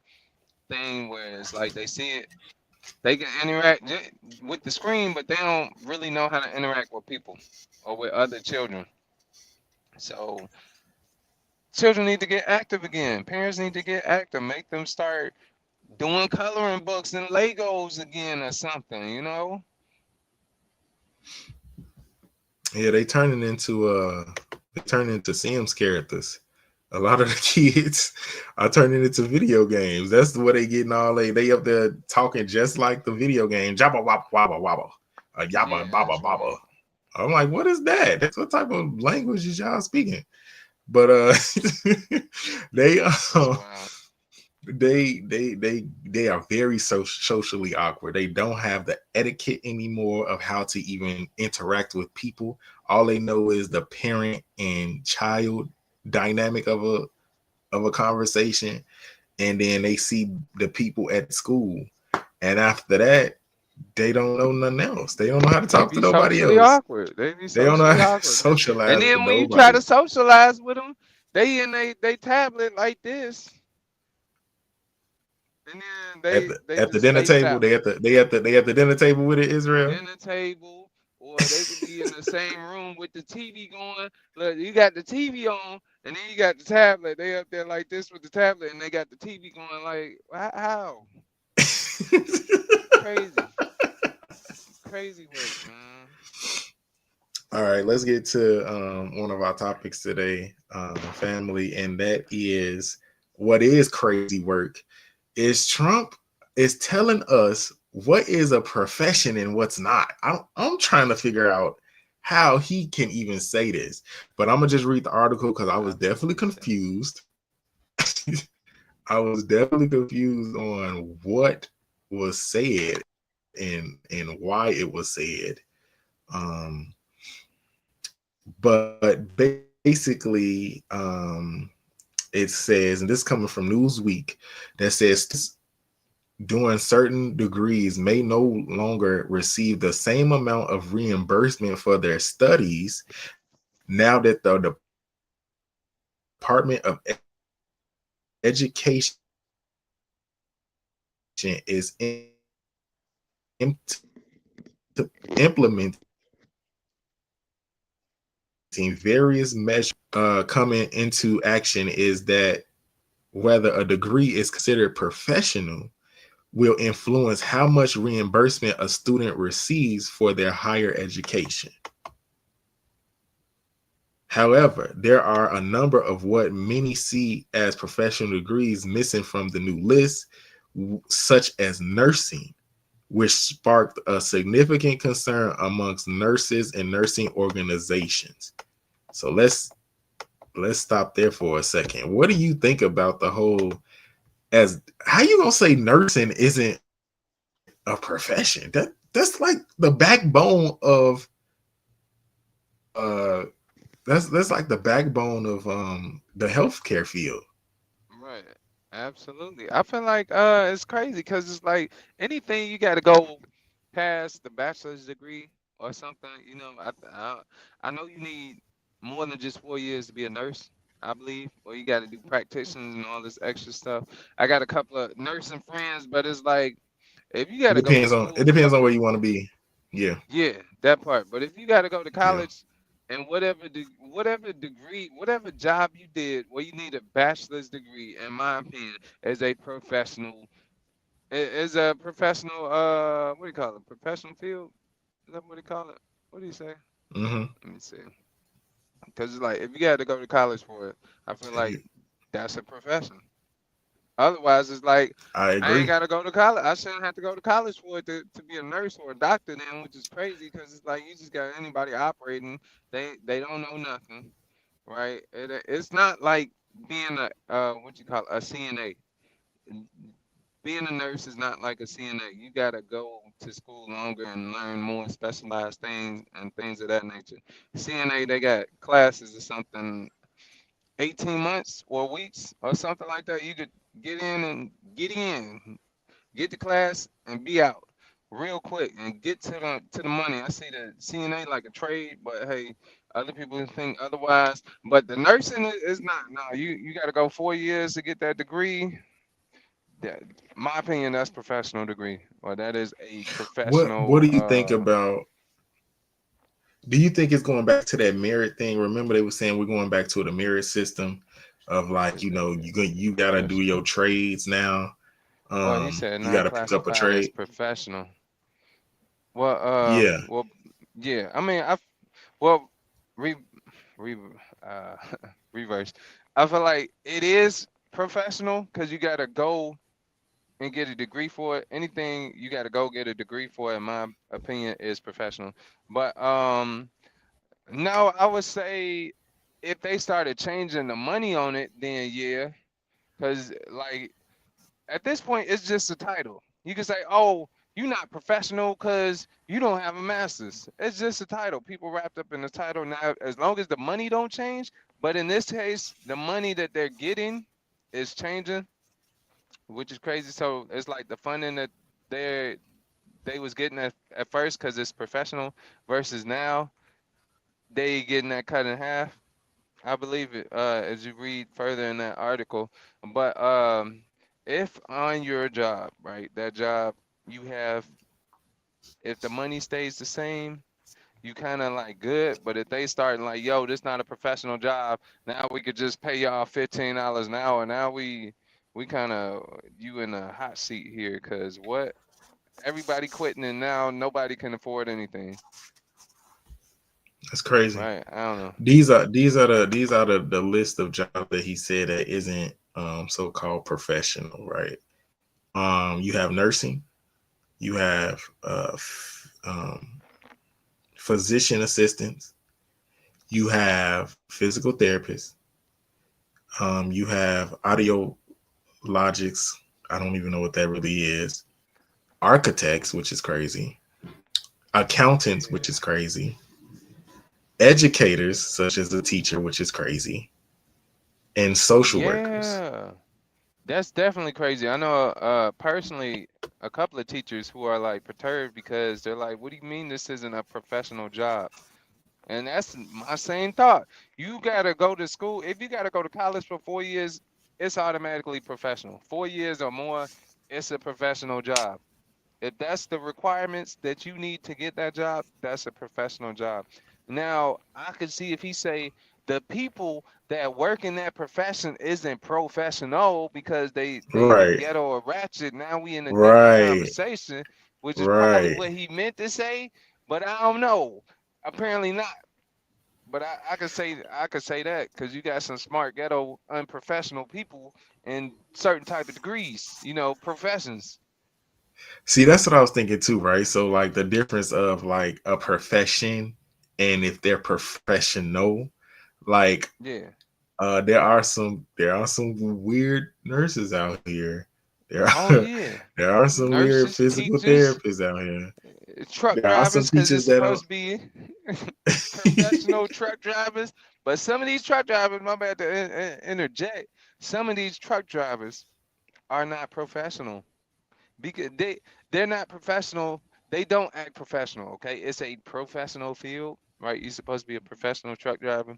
S2: thing, where it's like they see it, they can interact with the screen, but they don't really know how to interact with people or with other children. So children need to get active again. Parents need to get active. Make them start doing coloring books and Legos again or something.
S1: Yeah, they turning into Sims characters. A lot of the kids are turning into video games. That's the way they getting all they up there talking just like the video game. Jabba wabba wabba wabba.
S2: Yeah,
S1: Yabba baba
S2: that's
S1: baba.
S2: right.
S1: I'm like, what is that? That's what type of language is y'all speaking? But they
S2: That's wild.
S1: they are very socially awkward. They don't have the etiquette anymore of how to even interact with people. All they know is the parent and child dynamic of a conversation, and then they see the people at school, and after that, they don't know nothing else. They don't know how to
S2: They
S1: talk to
S2: be
S1: nobody
S2: socially
S1: else.
S2: awkward. They be
S1: They don't know
S2: socially
S1: how to
S2: awkward. And
S1: socialize with
S2: then when you try
S1: nobody.
S2: to socialize with them, they in they tablet like this, and then they
S1: At the
S2: just
S1: dinner
S2: stay
S1: table,
S2: tapping.
S1: they at the dinner table with it, Israel.
S2: Dinner table, or they could be in the same room with the TV going. Look, you got the TV on, and then you got the tablet. They up there like this with the tablet, and they got the TV going. Like how? Crazy, crazy work, man.
S1: All right, let's get to one of our topics today, family, and that is what is crazy work. Is Trump is telling us what is a profession and what's not. I'm trying to figure out how he can even say this, but I'm gonna just read the article because I was definitely
S2: Absolutely insane.
S1: confused. I was definitely confused on what was said and why it was said. Um, but basically, it says, and this coming from Newsweek, that says doing certain degrees may no longer receive the same amount of reimbursement for their studies now that the Department of Education is implementing various measures coming into action is that whether a degree is considered professional will influence how much reimbursement a student receives for their higher education. However, there are a number of what many see as professional degrees missing from the new list, such as nursing, which sparked a significant concern amongst nurses and nursing organizations. So let's stop there for a second. What do you think about the whole, as how you gonna say nursing isn't a profession? That's like the backbone of uh that's like the backbone of the healthcare field.
S2: Right. Absolutely. I feel like it's crazy because it's like anything you got to go past the bachelor's degree or something. I know you need more than just 4 years to be a nurse. I believe, or you got to do practitioners and all this extra stuff. I got a couple of nursing friends, but it's like if you got to go to
S1: It
S2: school
S1: depends
S2: for
S1: on where you want to be. Yeah.
S2: yeah, that part. But if you got to go to
S1: Yeah.
S2: college and whatever degree, whatever job you did, where you need a bachelor's degree, in my opinion, as a professional, is a professional. What do you call it? Professional field? Is that what do you call it? What do you say?
S1: Mm-hmm.
S2: Let me see. Because it's like if you got to go to college for it, I feel like that's a profession. Otherwise, it's like
S1: I
S2: I ain't
S1: agree.
S2: gotta go to college. I shouldn't have to go to college for it to be a nurse or a doctor then, which is crazy because it's like you just got anybody operating. They don't know nothing, right? It's not like being a what you call it, a CNA. Being a nurse is not like a CNA. You gotta go to school longer and learn more specialized things and things of that nature. CNA they got classes or something 18 months or weeks or something like that. You could get in, get to class and be out real quick and get to the money. I see the CNA like a trade, but hey, other people think otherwise. But the nursing is not. No, you got to go 4 years to get that degree. That, my opinion, that's professional degree, or that is a
S1: What
S2: professional.
S1: do you think about? Do you think it's going back to that merit thing? Remember they were saying we're going back to the merit system of like you gotta do your
S2: Professional.
S1: trades now.
S2: Well, he said
S1: You gotta pick up a
S2: non-classified as
S1: trade.
S2: professional. Well,
S1: Yeah.
S2: yeah. I mean, well, re, re, uh, reverse. I feel like it is professional because you gotta go and get a degree for it. Anything you gotta go get a degree for, in my opinion, is professional. But no, I would say if they started changing the money on it, then yeah, because like at this point, it's just a title. You can say, "Oh, you're not professional because you don't have a master's." It's just a title. People wrapped up in the title now. As long as the money don't change, but in this case, the money that they're getting is changing, which is crazy. So it's like the funding that they they was getting at first because it's professional versus now they getting that cut in half. I believe it as you read further in that article. But if on your job, right, that job you have, if the money stays the same, you kind of like good. But if they start like, yo, this not a professional job, now we could just pay y'all $15 an hour. Now we kind of you in a hot seat here because what? Everybody quitting and now nobody can afford anything.
S1: That's crazy.
S2: Right? I don't know.
S1: These are the list of jobs that he said that isn't so called professional, right? You have nursing, you have physician assistants, you have physical therapists, you have audiologics. I don't even know what that really is. Architects, which is crazy. Accountants, which is crazy. Educators, such as a teacher, which is crazy, and social workers.
S2: Yeah. That's definitely crazy. I know personally a couple of teachers who are like perturbed because they're like, "What do you mean this isn't a professional job?" And that's my same thought. You gotta go to school. If you gotta go to college for 4 years, it's automatically professional. 4 years or more, it's a professional job. If that's the requirements that you need to get that job, that's a professional job. Now, I could see if he say the people that work in that profession isn't professional because they
S1: Right,
S2: ghetto or ratchet. Now we in a different
S1: right,
S2: conversation, which is probably
S1: right.
S2: what he meant to say, but I don't know. Apparently not. But I could say that because you got some smart ghetto unprofessional people in certain type of degrees, professions.
S1: See, that's what I was thinking too, right? So, like, the difference of like a profession and if they're professional, like,
S2: Yeah.
S1: there are some weird nurses out here. There
S2: Oh
S1: are
S2: yeah.
S1: there are some weird
S2: Nurses,
S1: physical
S2: teachers,
S1: therapists out here.
S2: truck
S1: There are some
S2: drivers, because
S1: teachers
S2: it's
S1: that don't.
S2: supposed to be professional truck drivers. But some of these truck drivers, my bad to interject, some of these truck drivers are not professional because they're not professional. They don't act professional. Okay, it's a professional field, right? You're supposed to be a professional truck driver,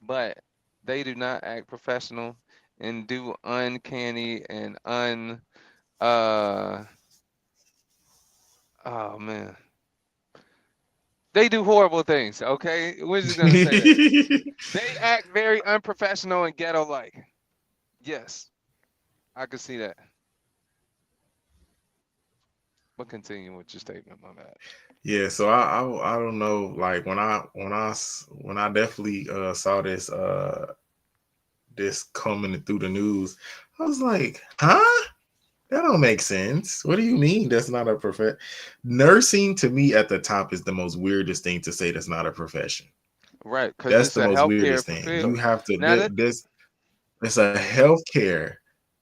S2: but they do not act professional and do uncanny and uh oh man, they do horrible things. Okay, we're just gonna say that they act very unprofessional and ghetto-like. Yes, I can see that. But continue with your statement, my bad.
S1: Yeah, so I don't know. Like when I definitely saw this coming through the news, I was like, huh? That don't make sense. What do you mean that's not a profession? Nursing to me at the top is the most weirdest thing to say that's not a profession.
S2: Right, because
S1: That's
S2: it's
S1: the
S2: a
S1: most
S2: healthcare
S1: weirdest thing.
S2: field.
S1: You have to
S2: Now that
S1: this it's a healthcare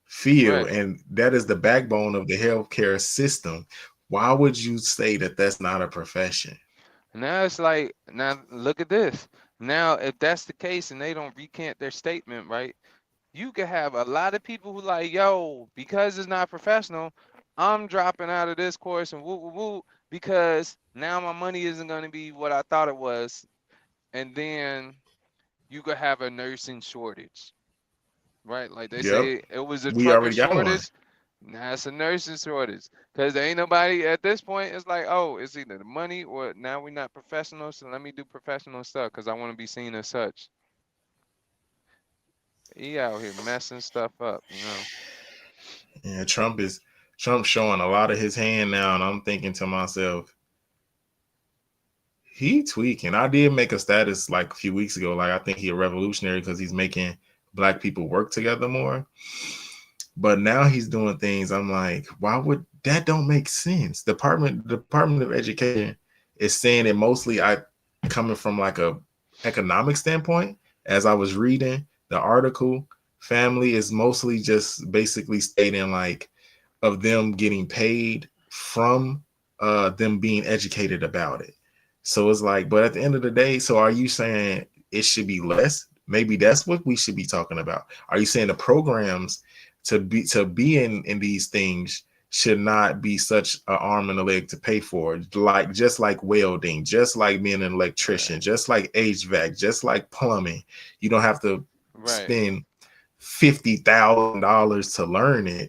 S1: field
S2: right
S1: and that is the backbone of the healthcare system. Why would you say that that's not a profession?
S2: now it's like now look at this. Now if that's the case and they don't recant their statement, right? You could have a lot of people who like, yo, because it's not professional, I'm dropping out of this course and woo woo woo because now my money isn't going to be what I thought it was, and then you could have a nursing shortage, right? Like they
S1: Yep.
S2: say it was a
S1: We
S2: trucker
S1: already got one.
S2: shortage, now it's a nursing shortage because there ain't nobody at this point. It's like, oh, it's either the money or now we're not professional, so let me do professional stuff because I want to be seen as such. He out here messing stuff up.
S1: Yeah, Trump showing a lot of his hand now, and I'm thinking to myself, he tweaking. I did make a status like a few weeks ago, like I think he a revolutionary because he's making black people work together more. But now he's doing things. I'm like, why would that don't make sense? Department of Education is saying it mostly. I coming from like a economic standpoint. As I was reading the article, family is mostly just basically stating like of them getting paid from them being educated about it. So it's like, but at the end of the day, so are you saying it should be less? Maybe that's what we should be talking about. Are you saying the programs to be in these things should not be such an arm and a leg to pay for, like just like welding, just like being an electrician,
S2: Right.
S1: just like HVAC, just like plumbing? You don't have to
S2: Right.
S1: spend $50,000 to learn it.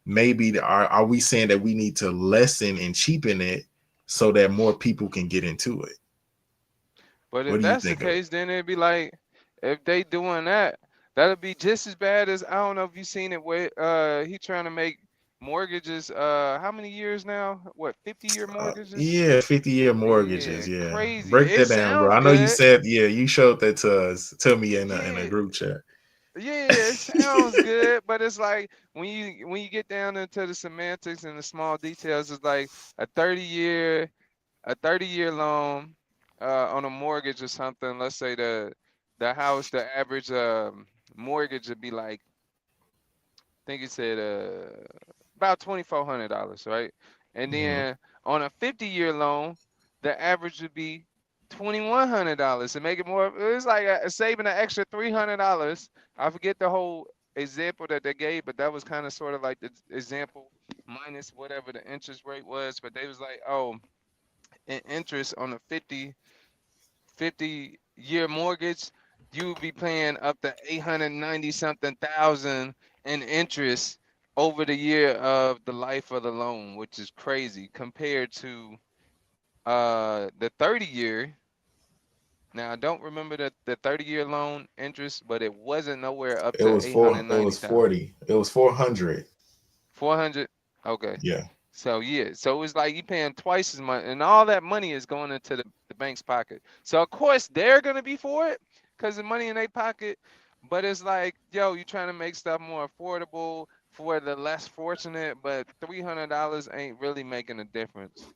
S1: Maybe are we saying that we need to lessen and cheapen it so that more people can get into it?
S2: But
S1: What
S2: if
S1: do you
S2: that's the
S1: think of it?
S2: case, then it'd be like if they doing that, that'll be just as bad as I don't know if you seen it where he trying to make mortgages how many years now? What, 50-year mortgages?
S1: Yeah, 50-year mortgages.
S2: Yeah,
S1: Yeah,
S2: crazy.
S1: break
S2: It
S1: that down, bro.
S2: sounds
S1: I know you
S2: good.
S1: said, yeah, you showed that to me in a
S2: Yeah.
S1: group chat.
S2: Yeah, it sounds good, but it's like when you get down into the semantics and the small details, it's like a 30-year a 30-year loan on a mortgage or something. Let's say the house, the average mortgage would be like, I think it said about $2,400, right? And
S1: Mhm.
S2: then on a 50-year loan, the average would be $2,100 to make it more. It's like saving an extra $300. I forget the whole example that they gave, but that was kind of sort of like the example minus whatever the interest rate was. But they was like, oh, in interest on a 50-year mortgage, you would be paying up to 890 something thousand in interest over the year of the life of the loan, which is crazy compared to the 30-year. Now I don't remember the 30-year loan interest, but it wasn't nowhere up
S1: It
S2: to
S1: was four. It was
S2: 890,000.
S1: 40. It was 400.
S2: 400. Okay.
S1: Yeah,
S2: So yeah, so it's like you paying twice as much, and all that money is going into the bank's pocket. So of course they're gonna be for it because the money in their pocket. But it's like, yo, you trying to make stuff more affordable for the less fortunate, but $300 ain't really making a difference.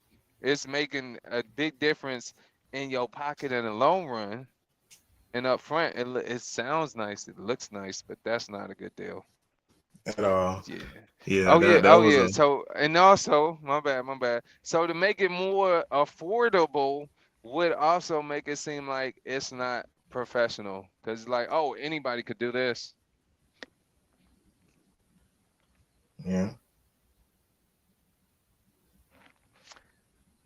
S2: It's making a big difference in your pocket in the long run. And up front, it sounds nice, it looks nice, but that's not a good deal.
S1: at all.
S2: Yeah.
S1: Yeah,
S2: Oh yeah.
S1: that
S2: Oh
S1: was
S2: yeah.
S1: a.
S2: So and also, my bad, my bad. So to make it more affordable would also make it seem like it's not professional, because like, oh, anybody could do this.
S1: Yeah.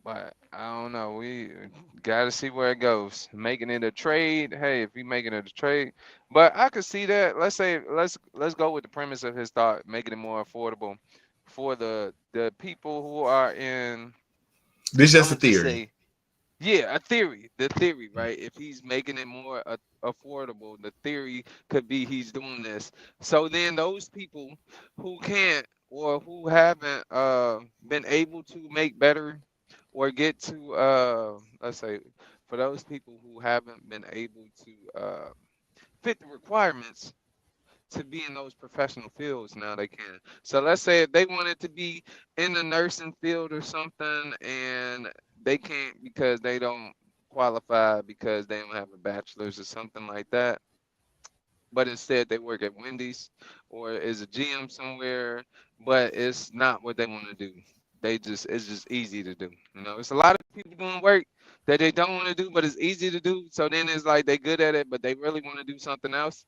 S2: But I don't know. We got to see where it goes. Making it a trade. Hey, if we making it a trade, but I could see that. Let's say let's go with the premise of his thought, making it more affordable for the people who are in.
S1: This is
S2: I'm
S1: just a
S2: gonna just
S1: theory.
S2: say, yeah, a theory. The theory, right? If he's making it more affordable, the theory could be he's doing this. So then those people who can't or who haven't been able to make better or get to let's say for those people who haven't been able to fit the requirements to be in those professional fields, now they can. So let's say if they wanted to be in the nursing field or something and they can't because they don't qualify because they don't have a bachelor's or something like that, but instead they work at Wendy's or is a GM somewhere, but it's not what they want to do. They just it's just easy to do. You know, it's a lot of people doing work that they don't want to do, but it's easy to do. So then it's like they good at it, but they really want to do something else.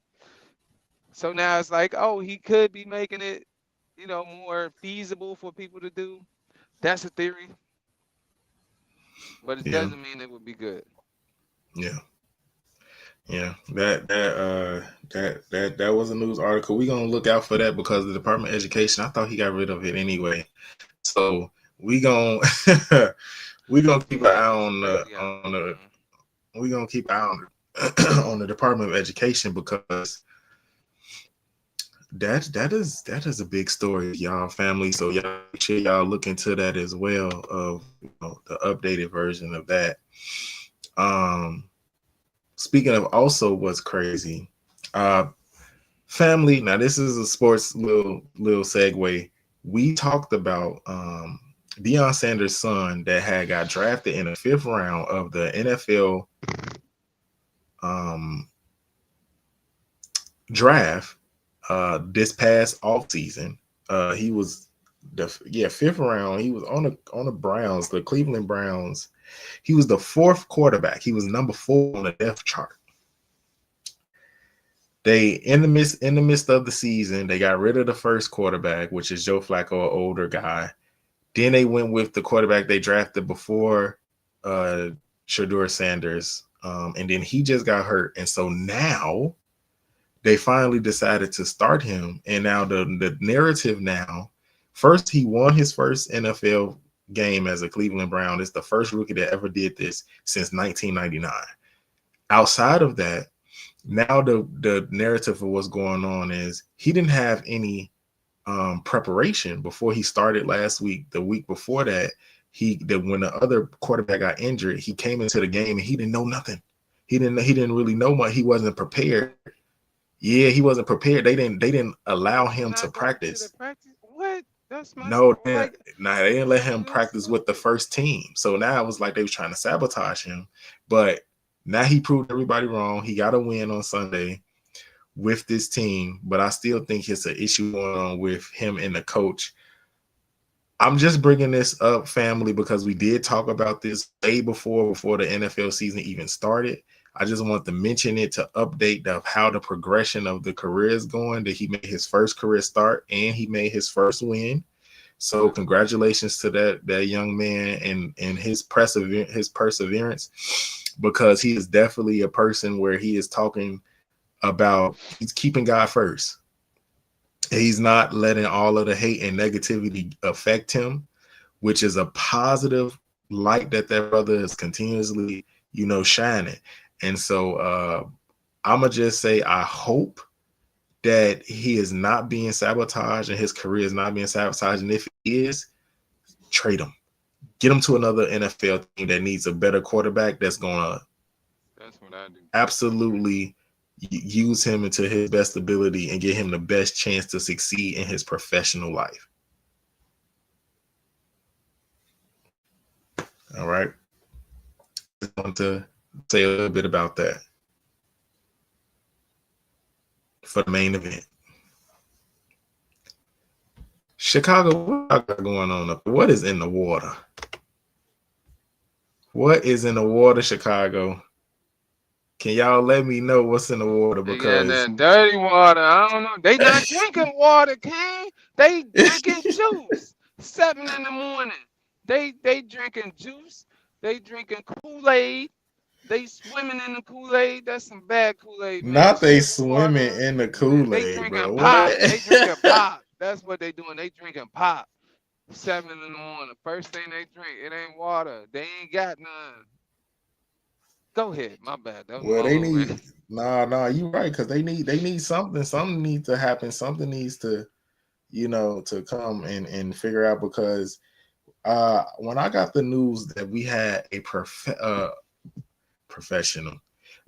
S2: So now it's like, oh, he could be making it, more feasible for people to do. That's a theory, but it
S1: Yeah,
S2: doesn't mean it would be good.
S1: yeah, yeah. That was a news article. We're gonna look out for that because the Department of Education. I thought he got rid of it anyway. So we gonna we gonna keep an
S2: Yeah,
S1: eye
S2: it's
S1: on
S2: crazy out
S1: the
S2: there, man.
S1: we gonna keep an eye on the Department of Education because that is a big story, y'all family. So y'all make sure y'all look into that as well of the updated version of that. Um, speaking of also what's crazy, uh, family. Now this is a sports little segue. We talked about Deion Sanders' son that had got drafted in the fifth round of the NFL um, draft. this past off season. He was fifth round. He was on the Browns, the Cleveland Browns. He was the fourth quarterback. He was number 4 on the depth chart. They in the midst of the season, they got rid of the first quarterback, which is Joe Flacco, an older guy. Then they went with the quarterback they drafted before Shedeur Sanders, and then he just got hurt, and so now they finally decided to start him. And now the narrative now, first he won his first NFL game as a Cleveland Brown. It's the first rookie that ever did this since 1999. Outside of that, now the narrative of what's going on is he didn't have any preparation before he started last week. The week before that, when the other quarterback got injured, he came into the game and he didn't know nothing. He didn't really know much. He wasn't prepared. Yeah, he wasn't prepared. They didn't allow him to practice.
S2: What? That's my
S1: No, they didn't let him practice with the first team. So now it was like they was trying to sabotage him. But now he proved everybody wrong. He got a win on Sunday with this team, but I still think it's an issue going on with him and the coach. I'm just bringing this up, family, because we did talk about this way before the NFL season even started. I just want to mention it to update how the progression of the career is going, that he made his first career start and he made his first win. So congratulations to that young man and his perseverance, because he is definitely a person where he is talking about he's keeping God first. He's not letting all of the hate and negativity affect him, which is a positive light that brother is continuously, shining. And so I'm going to just say, I hope that he is not being sabotaged and his career is not being sabotaged. And if he is, trade him. Get him to another NFL team that needs a better quarterback that's going to absolutely use him into his best ability and get him the best chance to succeed in his professional life. All right. I want to say a little bit about that for the main event. Chicago, what y'all got going on up? What is in the water? What is in the water, Chicago? Can y'all let me know what's in the water? Because
S2: they got that dirty water. I don't know. They not drinking water, King. They drinking juice. 7 in the morning. They drinking juice. They drinking Kool-Aid. They swimming in the Kool-Aid. That's some bad Kool-Aid, man.
S1: Not they swimming in the Kool-Aid,
S2: they drinking
S1: bro.
S2: pop. They drinking pop. That's what they doing. They drinking pop. 7 in the morning. First thing they drink, it ain't water. They ain't got none. Go ahead. My bad.
S1: Well, they need you right, because they need something. Something needs to happen. Something needs to, to come and figure out, because when I got the news that we had a professional,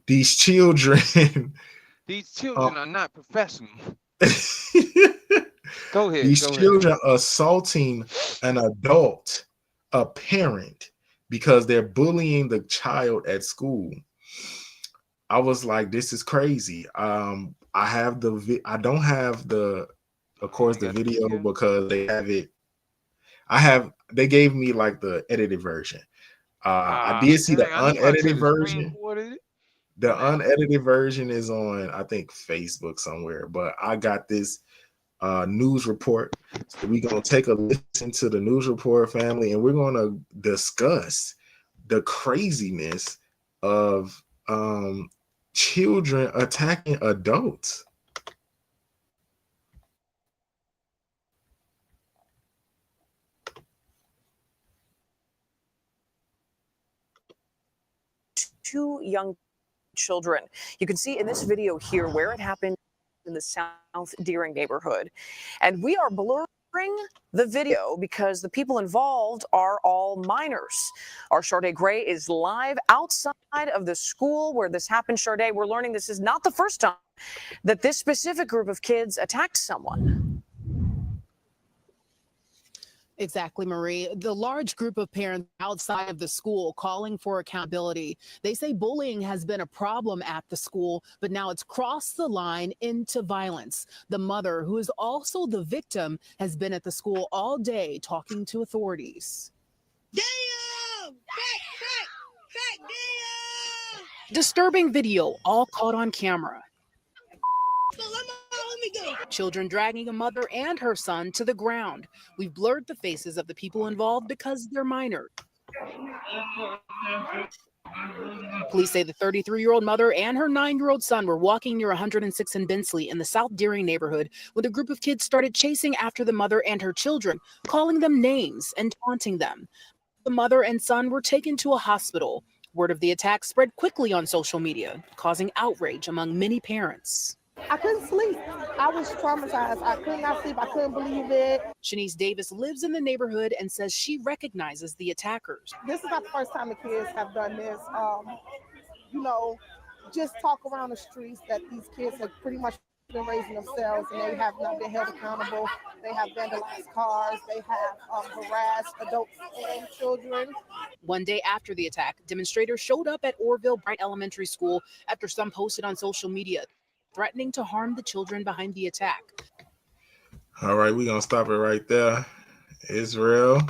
S1: these children
S2: are not professional. Go ahead.
S1: These children assaulting an adult, a parent, because they're bullying the child at school. I was like, this is crazy. I don't have the video, because they have it. They gave me like the edited version. I did see the unedited version. The unedited version is on, I think, Facebook somewhere, but I got this news report. So we're going to take a listen to the news report, family, and we're going to discuss the craziness of children attacking adults.
S3: Two young children. You can see in this video here where it happened in the South Deering neighborhood. And we are blurring the video because the people involved are all minors. Our Sade Gray is live outside of the school where this happened. Sade, we're learning this is not the first time that this specific group of kids attacked someone.
S4: Exactly, Marie. The large group of parents outside of the school calling for accountability. They say bullying has been a problem at the school, but now it's crossed the line into violence. The mother, who is also the victim, has been at the school all day talking to authorities. Damn! Damn! Disturbing video, all caught on camera. Children dragging a mother and her son to the ground. We've blurred the faces of the people involved because they're minors. Police say the 33-year-old mother and her 9-year-old son were walking near 106 in Bensley in the South Deering neighborhood when a group of kids started chasing after the mother and her children, calling them names and taunting them. The mother and son were taken to a hospital. Word of the attack spread quickly on social media, causing outrage among many parents.
S5: I couldn't sleep. I was traumatized. I could not sleep. I couldn't believe it.
S4: Shanice Davis lives in the neighborhood and says she recognizes the attackers.
S5: This is not the first time the kids have done this. Just talk around the streets that these kids have pretty much been raising themselves and they have not been held accountable. They have vandalized cars. They have harassed adults and children.
S4: One day after the attack, demonstrators showed up at Orville Bright Elementary School after some posted on social media, threatening to harm the children behind the attack.
S1: All right, we're going to stop it right there. Israel.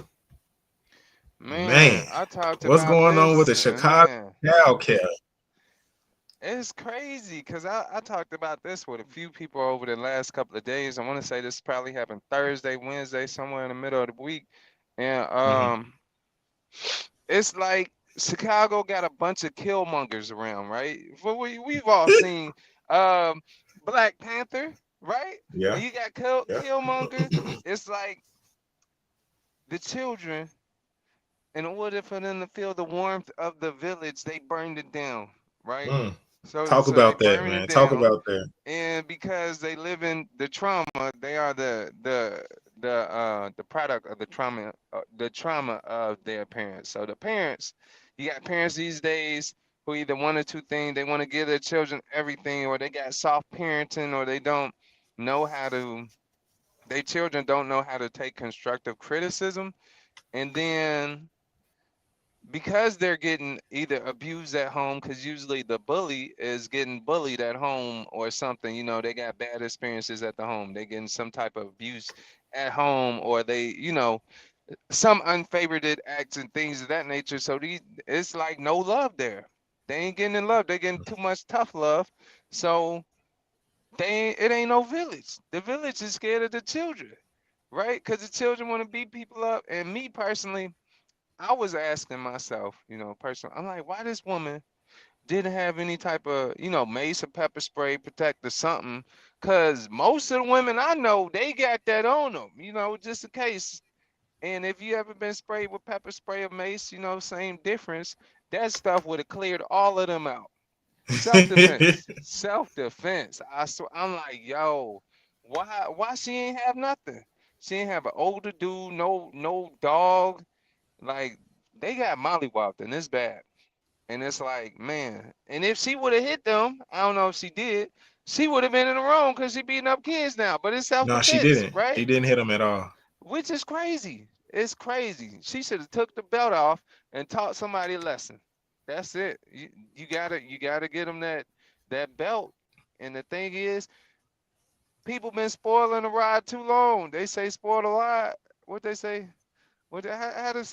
S2: Man, I talked
S1: what's
S2: about
S1: going on with the
S2: this,
S1: Chicago Childcare?
S2: It's crazy because I talked about this with a few people over the last couple of days. I want to say this probably happened Thursday, Wednesday, somewhere in the middle of the week. And it's like Chicago got a bunch of killmongers around, right? We've all seen Black Panther, right?
S1: Yeah.
S2: When you got killmonger, it's like the children, in order for them to feel the warmth of the village, they burned it down, right?
S1: Talk about that, man. Talk about that.
S2: And because they live in the trauma, they are the product of the trauma of their parents. So the parents, you got parents these days who either one or two things, they want to give their children everything, or they got soft parenting, or they don't know how to, their children don't know how to take constructive criticism. And then because they're getting either abused at home, because usually the bully is getting bullied at home or something, they got bad experiences at the home. They're getting some type of abuse at home, or they, some unfavored acts and things of that nature. So it's like no love there. They ain't getting in love. They're getting too much tough love. So it ain't no village. The village is scared of the children, right? Because the children want to beat people up. And me personally, I was asking myself, personally, I'm like, why this woman didn't have any type of, mace or pepper spray, protect or something? Because most of the women I know, they got that on them, just in case. And if you ever been sprayed with pepper spray or mace, same difference. That stuff would have cleared all of them out. Self-defense. Self-defense. I'm like, yo, why she ain't have nothing? She ain't have an older dude, no dog. Like, they got mollywopped, and it's bad. And it's like, man. And if she would have hit them, I don't know if she did, she would have been in the wrong because she beating up kids now. But it's self-defense,
S1: No, she didn't.
S2: right?
S1: She didn't hit him at all.
S2: Which is crazy. It's crazy. She should have took the belt off and taught somebody a lesson. That's it. You gotta get them that belt. And the thing is, people been spoiling the ride too long. They say spoil the ride. What they say? How the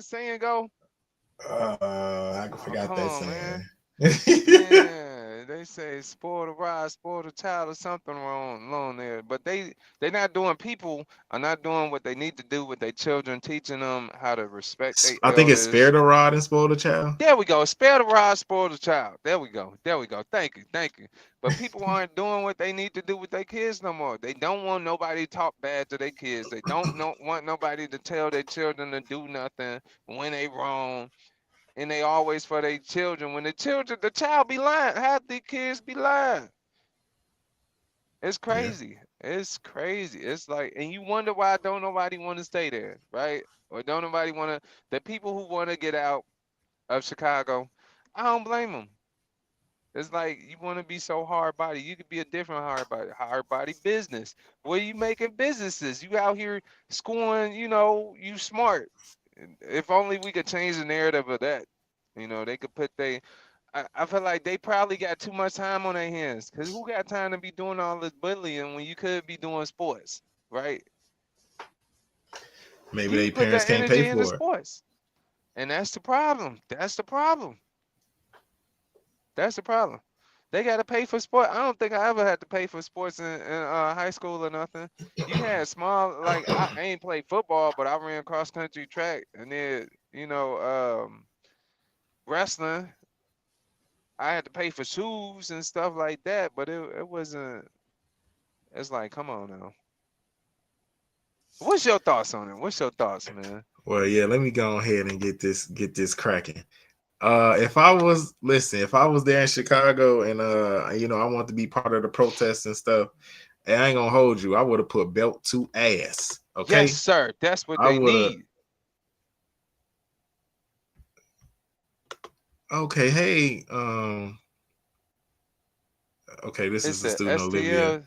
S2: saying go?
S1: I forgot that saying.
S2: Man. Yeah, they say spoil the ride, spoil the child, or something wrong there. But they are not doing what they need to do with their children, teaching them how to respect their
S1: I think it's
S2: elders.
S1: spare the rod and spoil the child.
S2: There we go. Spare the rod, spoil the child. There we go. Thank you. But people aren't doing what they need to do with their kids no more. They don't want nobody to talk bad to their kids. They don't want nobody to tell their children to do nothing when they wrong. And they always for their children. When the child be lying, half the kids be lying. It's crazy. Yeah. It's crazy. It's like, and you wonder why don't nobody want to stay there, right? Or don't nobody want to, the people who want to get out of Chicago, I don't blame them. It's like you want to be so hard body. You could be a different hard body business. Where you making businesses? You out here scoring, you smart. If only we could change the narrative of that. They could put I feel like they probably got too much time on their hands. Cause who got time to be doing all this bullying when you could be doing sports, right?
S1: Maybe
S2: You
S1: their
S2: can put
S1: parents
S2: that
S1: can't pay
S2: energy into
S1: for it.
S2: sports. And that's the problem. That's the problem. That's the problem. They got to pay for sport. I don't think I ever had to pay for sports in high school or nothing. You had small, like I ain't played football, but I ran cross country track and then, wrestling. I had to pay for shoes and stuff like that, but it wasn't. It's like, come on now. What's your thoughts on it? What's your thoughts, man?
S1: Well, yeah, let me go ahead and get this cracking. If I was there in Chicago and I want to be part of the protests and stuff, and I ain't gonna hold you, I would have put belt to ass. Okay.
S2: Yes, sir. That's what
S1: I
S2: they
S1: would have.
S2: need.
S1: Okay, hey, okay, this is
S2: It's
S1: the
S2: the
S1: student Olivia.
S2: STL.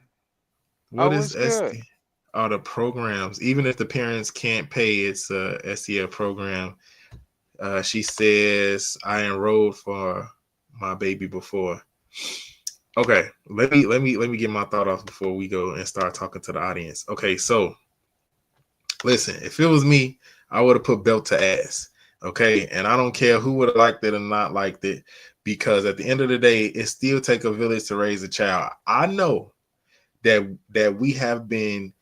S1: What
S2: Oh,
S1: is
S2: it's good.
S1: ST? All the programs, even if the parents can't pay, it's a STL program. She says I enrolled for my baby before. Okay, let me get my thought off before we go and start talking to the audience. Okay, so listen, if it was me, I would have put belt to ass. Okay, and I don't care who would have liked it or not liked it, because at the end of the day, it still take a village to raise a child. I know that we have been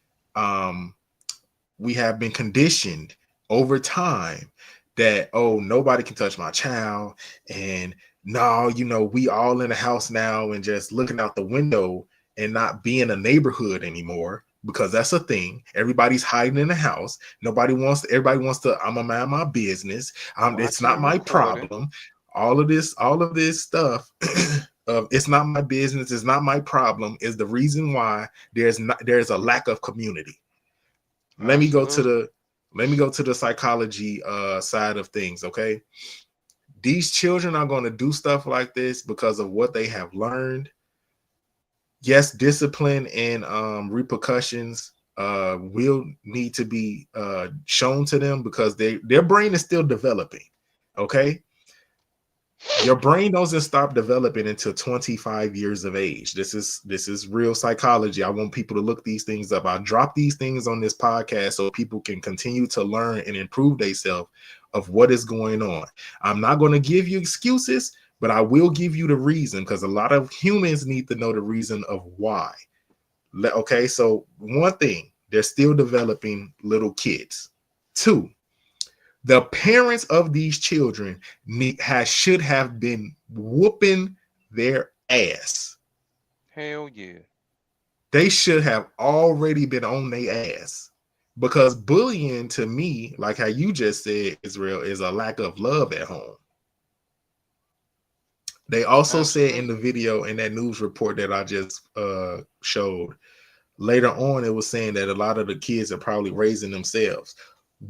S1: conditioned over time that, oh, nobody can touch my child, and no, we all in the house now and just looking out the window and not be in a neighborhood anymore, because that's a thing. Everybody's hiding in the house. Everybody wants to, I'm gonna mind my business. It's
S2: Watching
S1: not
S2: and
S1: my
S2: recording.
S1: problem. All of this stuff of it's not my business, it's not my problem, is the reason why there's a lack of community. Let me go to
S2: Absolutely.
S1: the psychology side of things. Okay, these children are going to do stuff like this because of what they have learned. Yes, discipline and repercussions will need to be shown to them, because their brain is still developing. Okay, your brain doesn't stop developing until 25 years of age. This is real psychology. I want people to look these things up. I drop these things on this podcast so people can continue to learn and improve themselves of what is going on. I'm not going to give you excuses, but I will give you the reason, because a lot of humans need to know the reason of why. Okay, so one thing, they're still developing little kids. Two, the parents of these children should have been whooping their ass.
S2: Hell yeah.
S1: They should have already been on their ass, because bullying, to me, like how you just said, Israel, is a lack of love at home. They also said in
S2: Absolutely.
S1: the video, in that news report that I just showed, later on, it was saying that a lot of the kids are probably raising themselves.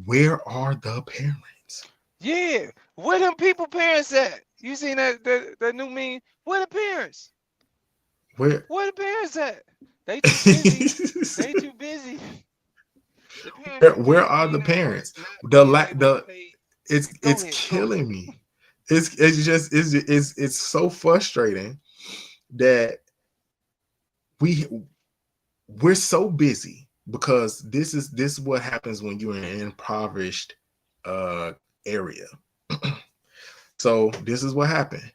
S1: Where are the parents?
S2: Yeah. Where them people parents at? You seen that new meme? Where the parents?
S1: Where
S2: Where the parents at? They too busy. They too busy. The parents too
S1: where
S2: busy
S1: are the
S2: being at work,
S1: parents?
S2: not
S1: The
S2: being
S1: lack
S2: able to
S1: the
S2: pay. Go
S1: It's
S2: ahead. Go ahead.
S1: killing me. It's so frustrating that we're so busy, because this is what happens when you're in an impoverished area. So this is what happened.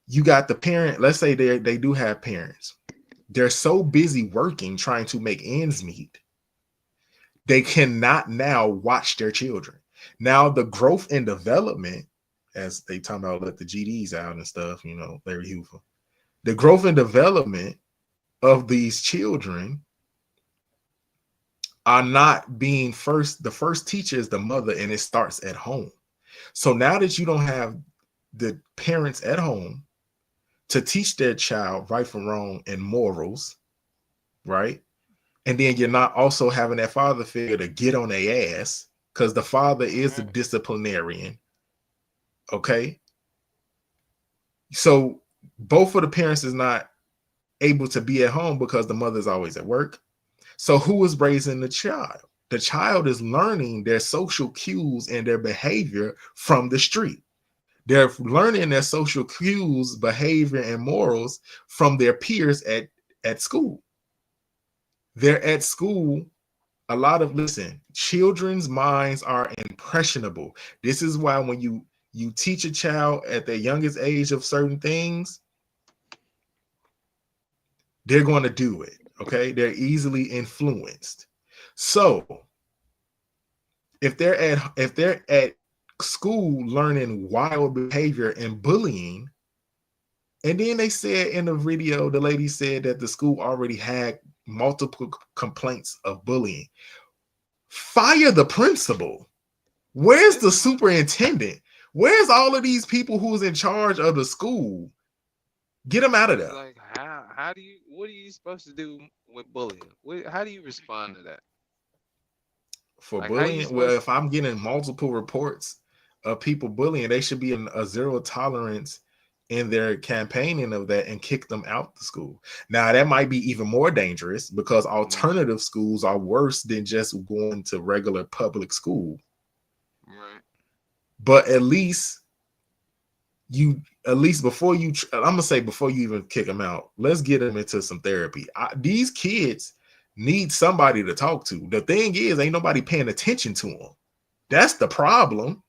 S1: You got the parent, let's say they do have parents. They're so busy working, trying to make ends meet, they cannot now watch their children. Now the growth and development, as they talk about, let the GDs out and stuff, Larry Hoover, the growth and development of these children are not being the first teacher is the mother, and it starts at home. So now that you don't have the parents at home to teach their child right from wrong and morals, right? And then you're not also having that father figure to get on their ass, because the father is the disciplinarian. Okay. So both of the parents is not able to be at home because the mother's always at work. So who is raising the child? The child is learning their social cues and their behavior from the street. They're learning their social cues, behavior, and morals from their peers at school. They're at school. Children's minds are impressionable. This is why when you teach a child at their youngest age of certain things, they're going to do it. Okay. They're easily influenced. So if they're at school learning wild behavior and bullying, and then they said in the video, the lady said that the school already had multiple complaints of bullying. Fire the principal. Where's the superintendent? Where's all of these people who's in charge of the school? Get them out of there.
S2: Like, what are you supposed to do with bullying? How do you respond to that?
S1: For bullying? Well, if I'm getting multiple reports of people bullying, they should be in a zero tolerance in their campaigning of that and kick them out the school. Now, that might be even more dangerous because alternative schools are worse than just going to regular public school.
S2: Right.
S1: But at least before you even kick them out, let's get them into some therapy. These kids need somebody to talk to. The thing is, ain't nobody paying attention to them. That's the problem.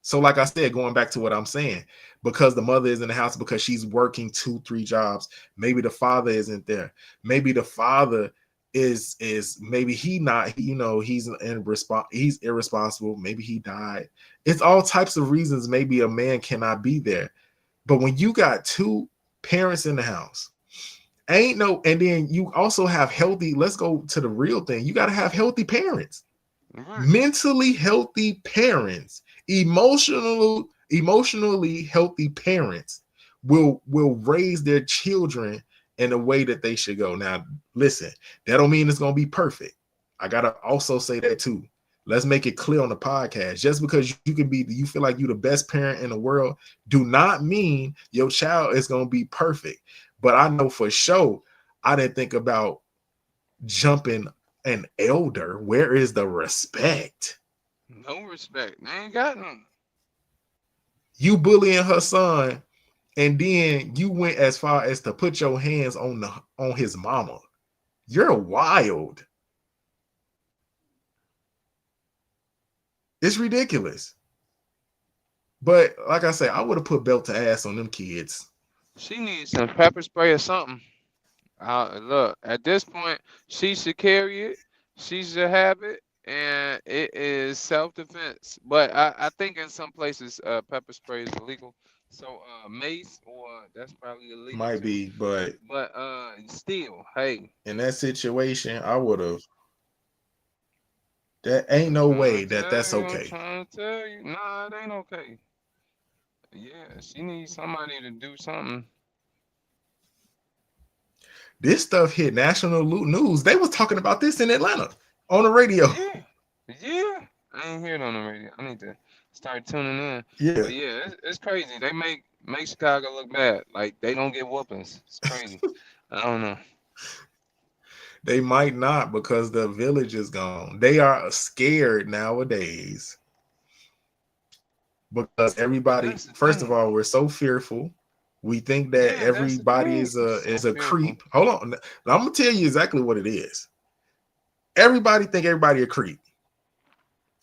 S1: So like I said, going back to what I'm saying, because the mother is in the house because she's working 2-3 jobs, maybe the father isn't there. Maybe the father is maybe he's irresponsible. Maybe he died. It's all types of reasons. Maybe a man cannot be there. But when you got 2 parents in the house, and then you also have healthy, let's go to the real thing. You got to have healthy parents, mentally healthy parents, emotionally healthy parents will raise their children in a way that they should go. Now, listen, that don't mean it's going to be perfect. I got to also say that too. Let's make it clear on the podcast. Just because you feel like you're the best parent in the world, do not mean your child is going to be perfect. But I know for sure, I didn't think about jumping an elder. Where is the respect?
S2: No respect. They ain't got none.
S1: You bullying her son, and then you went as far as to put your hands on his mama. You're wild. It's ridiculous. But like I said, I would have put belt to ass on them kids.
S2: She needs some pepper spray or something. Look, at this point, she should carry it. She should have it, and it is self-defense. But I think in some places, pepper spray is illegal. So mace, or that's probably illegal.
S1: Might be, but
S2: still, hey.
S1: In that situation, I would have. That ain't no way that's okay.
S2: I'm trying to tell you, nah, it ain't okay. Yeah, she needs somebody to do something.
S1: This stuff hit national news. They was talking about this in Atlanta on the radio.
S2: Yeah. I ain't hear it on the radio. I need to start tuning in.
S1: Yeah,
S2: but yeah, it's crazy. They make Chicago look bad. Like they don't get whoopings. It's crazy. I don't know.
S1: They might not because the village is gone. They are scared nowadays because everybody. First of all, we're so fearful. We think that everybody is a creep. Hold on, I'm gonna tell you exactly what it is. Everybody think everybody a creep,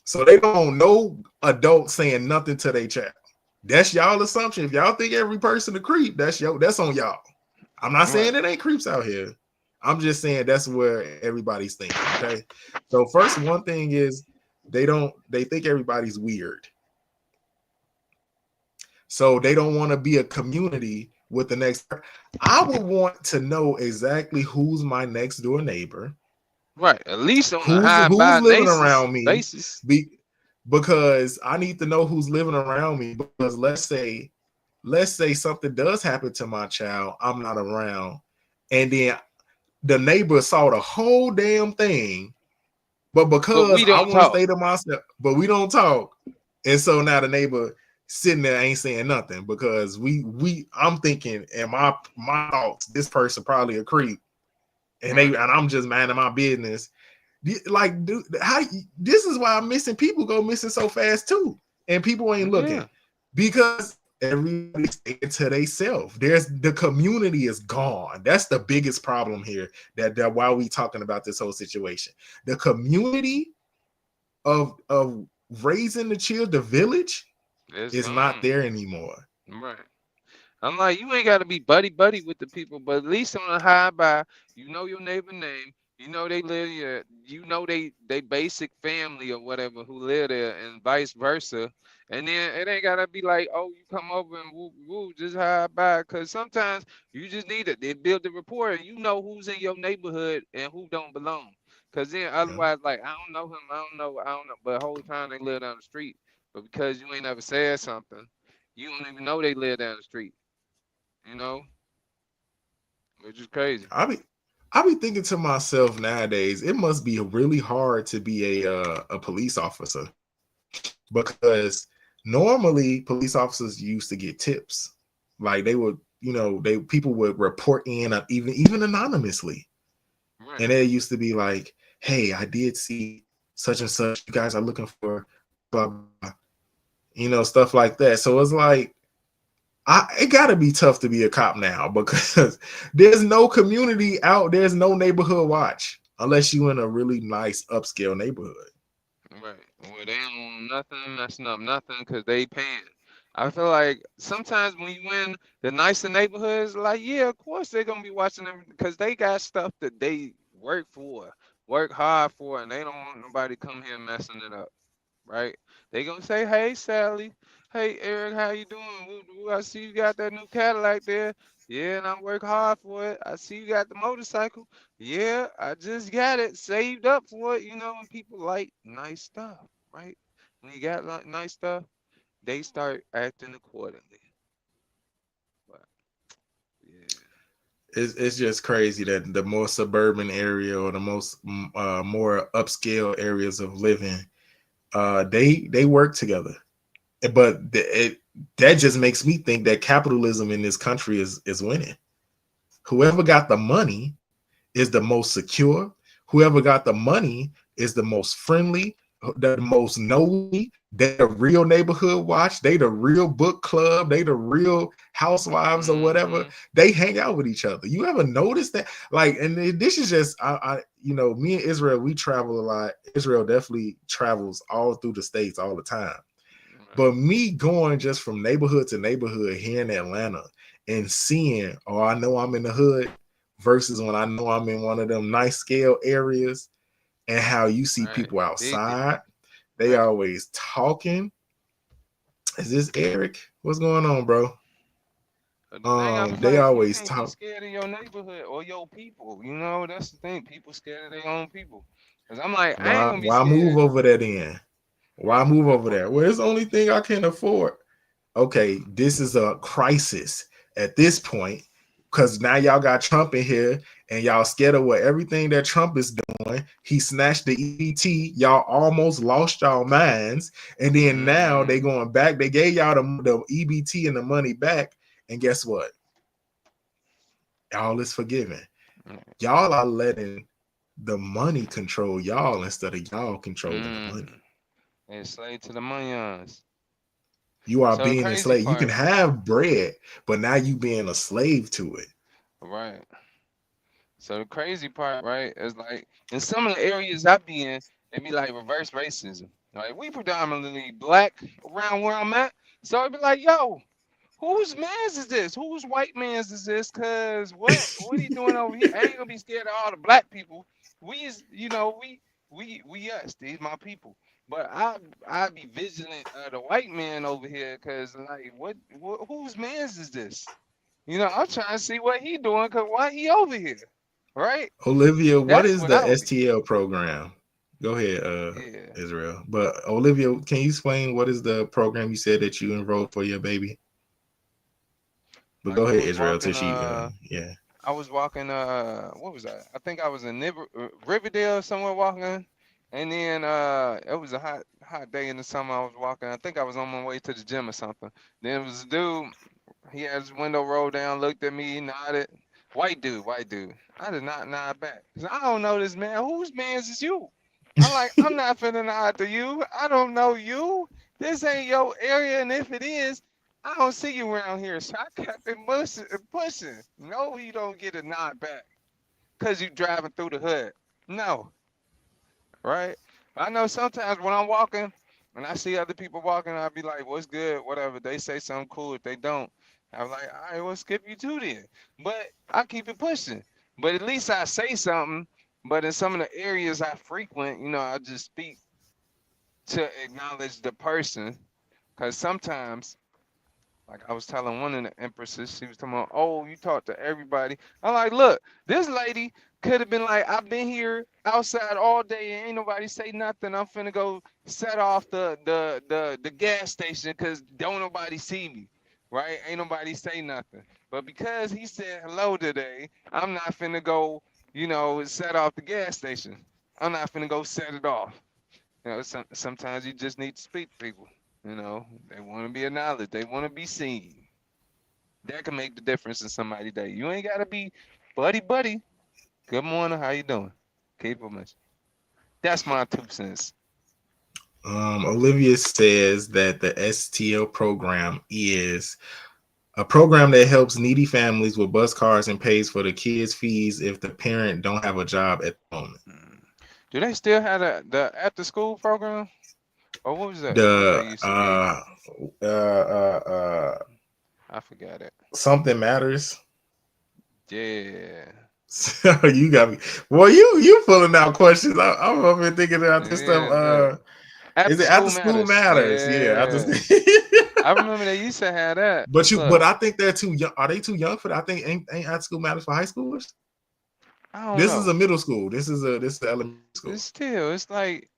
S1: so they don't want no adult saying nothing to their child. That's y'all assumption. If y'all think every person a creep, that's on y'all. I'm not saying it ain't creeps out here. I'm just saying that's where everybody's thinking. Okay, so first, one thing is they think everybody's weird. So they don't want to be a community with the next. I would want to know exactly who's my next door neighbor.
S2: Right. At least on
S1: who's living around me. Because I need to know who's living around me. Because let's say something does happen to my child, I'm not around, and then the neighbor saw the whole damn thing. But because I want to stay to myself, but we don't talk, and so now the neighbor sitting there ain't saying nothing because I'm thinking, and my thoughts, this person probably a creep, and I'm just minding my business. Like, dude, this is why I'm missing people go missing so fast too, and people ain't looking because everybody staying to themselves. The community is gone. That's the biggest problem here. That while we talking about this whole situation, the community of raising the children, the village, is not there anymore.
S2: Right. I'm like, you ain't got to be buddy with the people, but at least on a high by, you know your neighbor name, you know they live here, you know they basic family or whatever who live there, and vice versa. And then it ain't gotta be like, oh, you come over and woo woo, just high by, because sometimes you just need it. They build the rapport, and you know who's in your neighborhood and who don't belong. Cause then otherwise, like, I don't know him, I don't know, but the whole time they live down the street. But because you ain't ever said something, you don't even know they live down the street. You know, which is crazy.
S1: I be thinking to myself nowadays, it must be really hard to be a police officer, because normally police officers used to get tips, like they would, people would report in even anonymously, and it used to be like, hey, I did see such and such. You guys are looking for blah blah, stuff like that. So it's like, it gotta be tough to be a cop now because there's no community out. There's no neighborhood watch unless you in a really nice upscale neighborhood.
S2: Right. Well, they don't nothing messing up nothing because they paying. I feel like sometimes when you in the nicer neighborhoods, like, yeah, of course they're gonna be watching them because they got stuff that they work hard for, and they don't want nobody come here messing it up. Right? They gonna say, hey, Sally, hey, Eric, how you doing? I see you got that new Cadillac there. Yeah, and I work hard for it. I see you got the motorcycle. Yeah, I just got it saved up for it. And people like nice stuff, right? When you got nice stuff, they start acting accordingly. But yeah,
S1: It's just crazy that the more suburban area or the most more upscale areas of living, they work together, but that just makes me think that capitalism in this country is winning. Whoever got the money is the most secure. Whoever got the money is the most friendly, the most nosy. They the real neighborhood watch. They the real book club. They the real housewives or whatever. They hang out with each other. You ever notice that? Like, and this is just, me and Israel, we travel a lot. Israel definitely travels all through the states all the time. But me going just from neighborhood to neighborhood here in Atlanta and seeing, I know I'm in the hood, versus when I know I'm in one of them nice scale areas, and how you see people outside, they always talking. Is this Eric? What's going on, bro? They always talk.
S2: Scared of your neighborhood or your people. That's the thing. People scared of their own people. Cause I'm like, I ain't gonna be
S1: scared. Move over there then? Why move over there? Well, it's the only thing I can afford. Okay, this is a crisis at this point, because now y'all got Trump in here and y'all scared of what everything that Trump is doing. He snatched the EBT. Y'all almost lost y'all minds. And then now they going back. They gave y'all the EBT and the money back. And guess what? Y'all is forgiven. Y'all are letting the money control y'all instead of y'all controlling the money.
S2: Enslaved to the money.
S1: You are being enslaved. You can have bread, but now you being a slave to it.
S2: Right. So the crazy part, right, is like in some of the areas I be in, they be like reverse racism. Like, we predominantly black around where I'm at. So it'd be like, yo, whose man's is this? Whose white man's is this? Cause what are you doing over here? I ain't gonna be scared of all the black people. We is, we us. These my people. But I be vigilant of the white man over here, cause like, what whose man's is this? I'm trying to see what he doing, cause why he over here, right?
S1: Olivia, what is the STL program? Go ahead, Israel. But Olivia, can you explain what is the program you said that you enrolled for your baby? But go ahead, Israel, till she,
S2: I was walking, what was that? I think I was in Riverdale somewhere walking, and then it was a hot hot day in the summer. I was walking. I think I was on my way to the gym or something. Then it was a dude. He had his window rolled down, looked at me, nodded. White dude, white dude. I did not nod back. 'Cause I don't know this man. Whose man's is you? I'm not finna nod to you. I don't know you. This ain't your area, and if it is, I don't see you around here. So I kept it pushing. No, you don't get a nod back. Cause you driving through the hood. No, right? I know sometimes when I'm walking and I see other people walking, I'll be like, what's good? Whatever. They say something cool. If they don't, I'm like, all right, we'll skip you too then. But I keep it pushing. But at least I say something. But in some of the areas I frequent, I just speak to acknowledge the person. Because sometimes, like I was telling one of the empresses, she was talking about, oh, you talk to everybody. I'm like, look, this lady could have been like, I've been here outside all day and ain't nobody say nothing. I'm finna go set off the gas station because don't nobody see me, right? Ain't nobody say nothing. But because he said hello today, I'm not finna go, set off the gas station. I'm not finna go set it off. Sometimes you just need to speak to people. They want to be acknowledged. They want to be seen. That can make the difference in somebody's day. You ain't got to be buddy. Good morning. How you doing? Keep it moving. That's my 2 cents.
S1: Olivia says that the STL program is a program that helps needy families with bus cards and pays for the kids' fees if the parent don't have a job at the moment.
S2: Do they still have the after school program? Or what was that? What they
S1: The
S2: used to I forgot it.
S1: Something matters.
S2: Yeah.
S1: You got me. Well, you pulling out questions. I'm over here thinking about this stuff. Is it after school matters? Yeah,
S2: I remember they used to have that.
S1: But I think they're too young. Are they too young for that? I think ain't after school matters for high schoolers.
S2: I don't
S1: This
S2: know.
S1: is a middle school. This is elementary school.
S2: It's like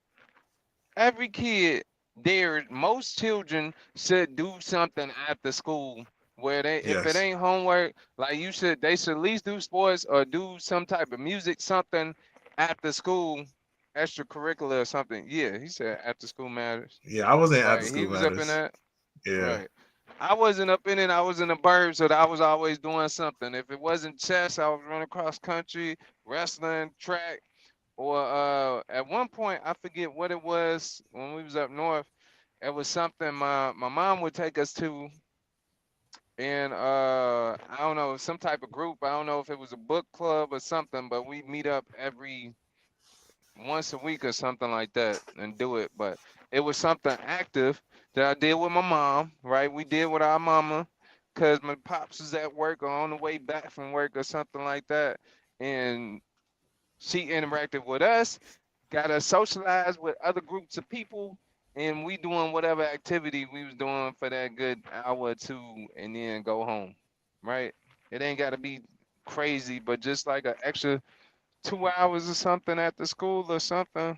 S2: every kid there, most children should do something after school where if it ain't homework, like they should at least do sports or do some type of music, something after school, extracurricular or something. Yeah, he said after school matters.
S1: Yeah, I wasn't
S2: Right,
S1: after school
S2: he was
S1: matters.
S2: up in that.
S1: Yeah.
S2: Right. I wasn't up in it. I was in the burbs, so I was always doing something. If it wasn't chess, I was running cross country, wrestling, track, or at one point I forget what it was when we was up north. It was something my mom would take us to, and I don't know, some type of group. I don't know if it was a book club or something, but we meet up every once a week or something like that and do it. But it was something active that I did with my mom, right? We did with our mama because my pops was at work or on the way back from work or something like that. And she interacted with us, got us socialized with other groups of people, and we doing whatever activity we was doing for that good hour or two and then go home, right? It ain't got to be crazy, but just like an extra 2 hours or something after school or something.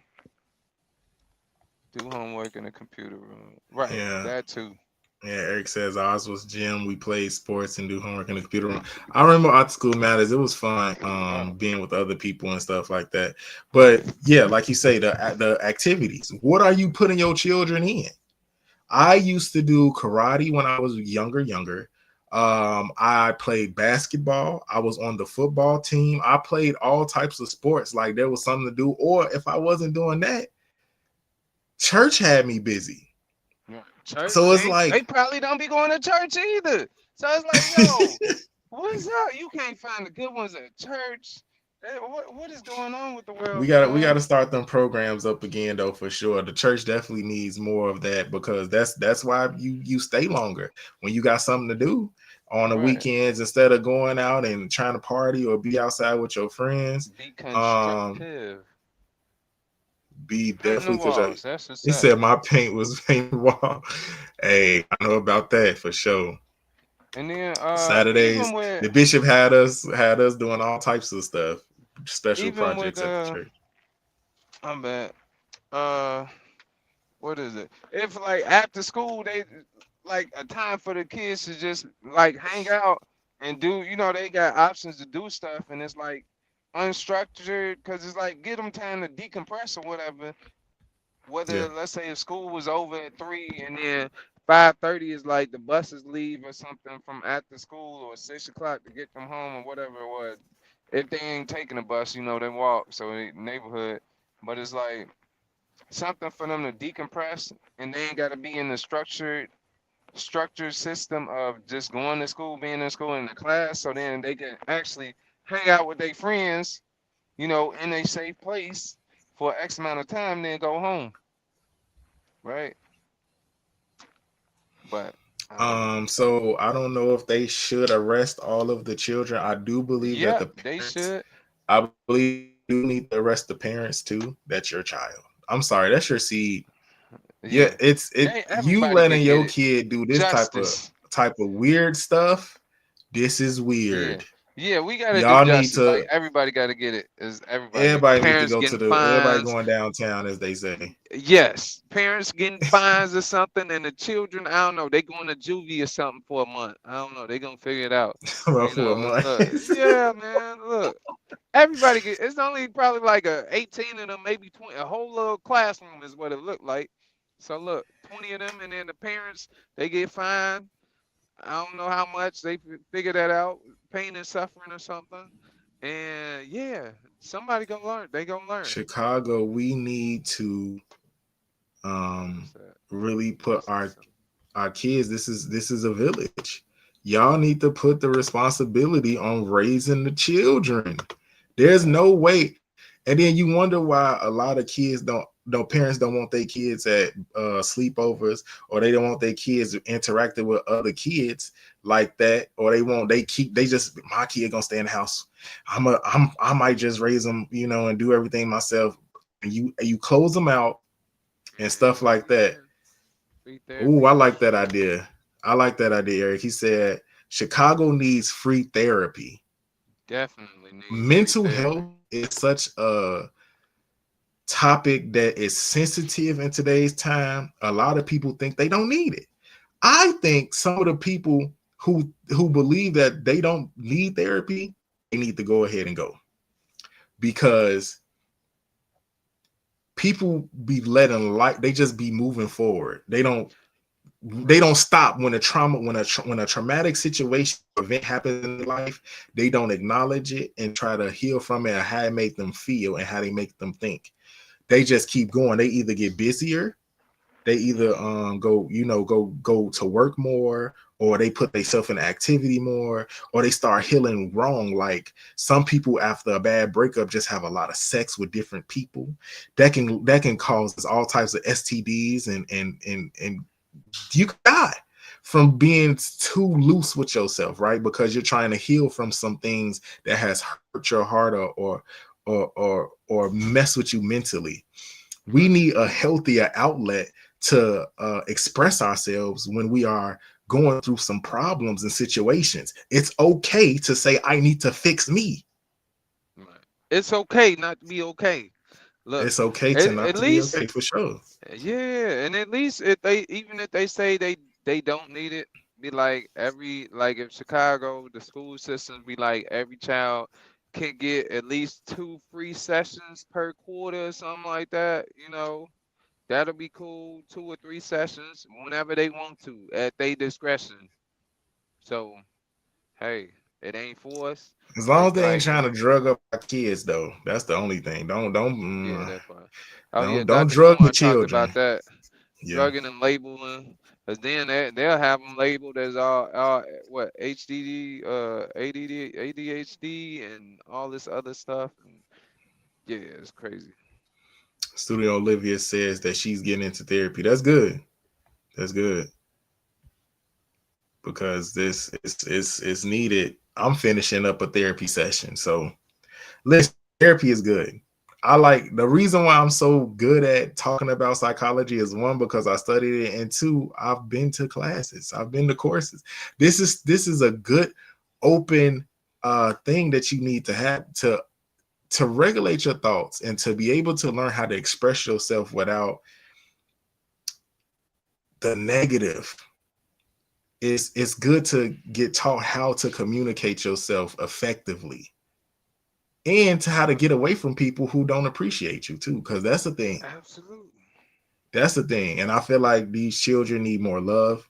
S2: Do homework in the computer room. Right.
S1: Yeah.
S2: That too.
S1: Yeah, Eric says ours was gym. We played sports and do homework in the computer room. I remember after school matters. It was fun being with other people and stuff like that. But yeah, like you say, the activities. What are you putting your children in? I used to do karate when I was younger. I played basketball. I was on the football team. I played all types of sports. Like there was something to do. Or if I wasn't doing that, church had me busy.
S2: Church,
S1: so it's like
S2: they probably don't be going to church either. So it's like, yo, what's up? You can't find the good ones at church. What is going on with the world?
S1: We gotta start them programs up again though, for sure. The church definitely needs more of that because that's why you stay longer when you got something to do on the weekends instead of going out and trying to party or be outside with your friends.
S2: Be constructive.
S1: Be definitely
S2: constructive.
S1: He said my paint was painted wall. Hey, I know about that for sure.
S2: And then
S1: Saturdays, the bishop had us doing all types of stuff, special projects at the church.
S2: I'm bad. What is it? If like after school they like a time for the kids to just like hang out and do, they got options to do stuff, and it's like unstructured because it's like give them time to decompress or whatever.
S1: Yeah.
S2: Whether let's say if school was over at 3 and then 5:30 is like the buses leave or something from after school or 6 o'clock to get them home or whatever it was. If they ain't taking a bus, they walk. So neighborhood, but it's like something for them to decompress, and they ain't got to be in the structured system of just going to school, being in school in the class. So then they can actually hang out with their friends, in a safe place for X amount of time, then go home, right? But I don't know.
S1: So I don't know if they should arrest all of the children. I do believe that the
S2: Yep, they
S1: parents,
S2: should.
S1: I believe you do need to arrest the parents too. That's your child. I'm sorry, that's your seed. Yeah,
S2: Yeah,
S1: you
S2: everybody
S1: letting
S2: could get
S1: your
S2: it.
S1: kid do this
S2: Justice.
S1: type of weird stuff. This is
S2: Yeah,
S1: weird.
S2: yeah, we gotta do
S1: Y'all need
S2: justice. Like
S1: to
S2: everybody gotta get it. Is everybody
S1: everybody need to
S2: parents
S1: go to
S2: getting
S1: the everybody
S2: fines?
S1: going downtown, as they say.
S2: Yes, parents getting fines or something, and the children, I don't know, they going to juvie or something for a month. I don't know, they gonna figure it out.
S1: For a month.
S2: Look, yeah, man, look, everybody get. It's only probably like 18 of them, maybe 20. A whole little classroom is what it looked like. So look, 20 of them, and then the parents they get fined. I don't know how much they figure that out, pain and suffering or something. And yeah, somebody gonna learn. They gonna learn.
S1: Chicago, we need to um
S2: What's that?
S1: really
S2: You
S1: put
S2: said
S1: our
S2: something.
S1: kids, this is a village. Y'all need to put the responsibility on raising the children. There's
S2: Yeah.
S1: no way. And then you wonder why a lot of kids don't no parents don't want their kids at sleepovers, or they don't want their kids interacting with other kids like that, or they just, my kid gonna stay in the house. I might just raise them, and do everything myself. And you close them out and stuff like that.
S2: Yeah. Free
S1: Ooh,
S2: therapy.
S1: I like that idea. I like that idea, Eric. He said Chicago needs free therapy.
S2: Definitely needs free
S1: Mental
S2: therapy.
S1: health is such a topic that is sensitive in today's time. A lot of people think they don't need it. I think some of the people who believe that they don't need therapy, they need to go ahead and go, because people be letting they just be moving forward. They don't stop when a traumatic situation event happens in their life. They don't acknowledge it and try to heal from it, and how it make them feel and how they make them think. They just keep going. They either get busier, they either go to work more, or they put themselves in activity more, or they start healing wrong. Like some people after a bad breakup just have a lot of sex with different people. That can cause all types of STDs, and you die from being too loose with yourself, right? Because you're trying to heal from some things that has hurt your heart, or mess with you mentally. We
S2: Right.
S1: need a healthier outlet to express ourselves when we are going through some problems and situations. It's okay to say, I need to fix me.
S2: Right. It's okay not to be okay. Look,
S1: It's okay to
S2: at
S1: not to be
S2: least
S1: okay, for sure.
S2: yeah, and at least if they say they don't need it, be like like if Chicago, the school systems be like every child can get at least 2 free sessions per quarter or something like that, that'll be cool. 2 or 3 sessions whenever they want to at their discretion. So hey, it ain't forced.
S1: As long as
S2: It's
S1: they ain't
S2: like
S1: trying to drug up our kids, though, that's the only thing.
S2: yeah, that part. Oh yeah,
S1: Don't
S2: Dr.
S1: drug the
S2: Umar talked about
S1: children.
S2: that.
S1: Yeah.
S2: Drugging and labeling, because then they'll have them labeled as all what HDD, ADD, ADHD, and all this other stuff. And yeah, it's crazy.
S1: Studio Olivia says that she's getting into therapy. That's good. That's good, because this is needed. I'm finishing up a therapy session. So listen, therapy is good. I like the reason why I'm so good at talking about psychology is, one, because I studied it, and two, I've been to classes, I've been to courses. This is a good open thing that you need to have to regulate your thoughts and to be able to learn how to express yourself without the negative. It's good to get taught how to communicate yourself effectively, and to how to get away from people who don't appreciate you too, because that's the thing.
S2: Absolutely.
S1: That's the thing. And I feel like these children need more love.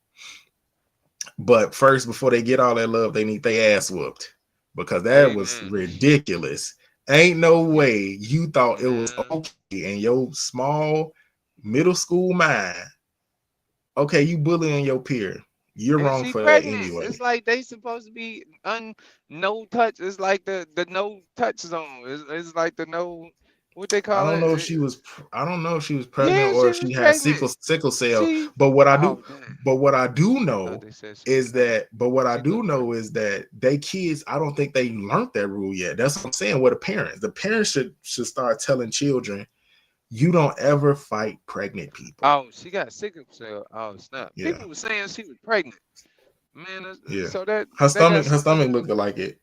S1: But first, before they get all that love, they need their ass whooped. Because that was
S2: Amen.
S1: ridiculous. Ain't no
S2: Yeah,
S1: way you thought it was
S2: man.
S1: okay in your small middle school mind. Okay, you bullying your peer. You're
S2: And
S1: wrong
S2: she
S1: for that
S2: pregnant.
S1: anyway.
S2: It's like they supposed to be no touch. It's like the no touch zone. It's like the no, what they
S1: I
S2: call
S1: don't
S2: it.
S1: know if she was. I don't know if she was pregnant
S2: Yeah,
S1: or
S2: she
S1: if
S2: was
S1: she had
S2: pregnant.
S1: sickle cell.
S2: She,
S1: But what I do,
S2: oh dang,
S1: but what I do
S2: I thought
S1: know
S2: they said she was
S1: is
S2: pregnant.
S1: that. But what I
S2: She
S1: do
S2: looked
S1: know
S2: pregnant.
S1: is that they kids. I don't think they learned that rule yet. That's what I'm saying. With the parents, the parents should start telling children, you don't ever fight pregnant people.
S2: Oh, she got sickle cell. Oh snap!
S1: Yeah,
S2: People were saying she was pregnant. Man,
S1: yeah.
S2: so that
S1: Her
S2: they got
S1: stomach, her
S2: something to
S1: stomach
S2: do.
S1: looked like it.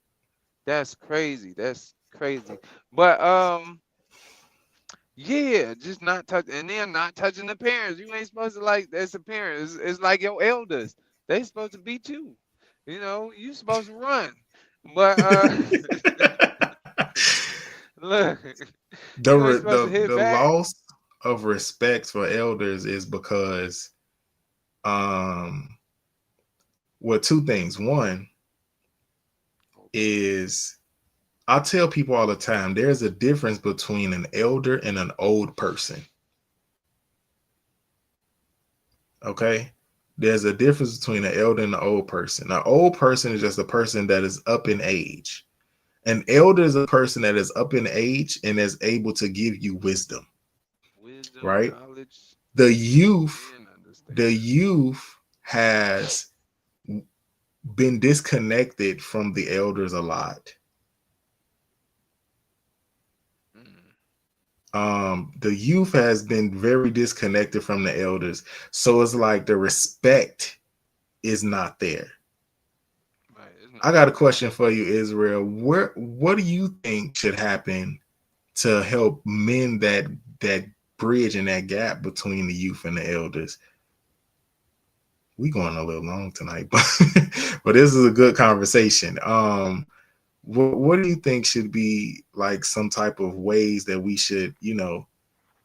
S2: That's crazy. That's crazy. But yeah, just not touch, and then not touching the parents. You ain't supposed to like that's a parent. It's like your elders. They supposed to beat you. You know, you supposed to run. But look, you ain't supposed to hit
S1: The
S2: back.
S1: loss of respect for elders is because um well, two things. One is I tell people all the time there's a difference between an elder and an old person. Okay? There's a difference between an elder and an old person. An old person is just a person that is up in age. An elder is a person that is up in age and is able to give you wisdom,
S2: Wisdom,
S1: right?
S2: knowledge,
S1: The youth,
S2: and
S1: the
S2: understanding.
S1: youth has been disconnected from the elders a lot.
S2: Mm,
S1: The youth has been very disconnected from the elders, so it's like the respect is not there.
S2: right, it's
S1: I
S2: not
S1: got a
S2: there at
S1: question
S2: all.
S1: for you, Israel. What do you think should happen to help mend that bridge and that gap between the youth and the elders? We going a little long tonight, but but this is a good conversation. What do you think should be like some type of ways that we should,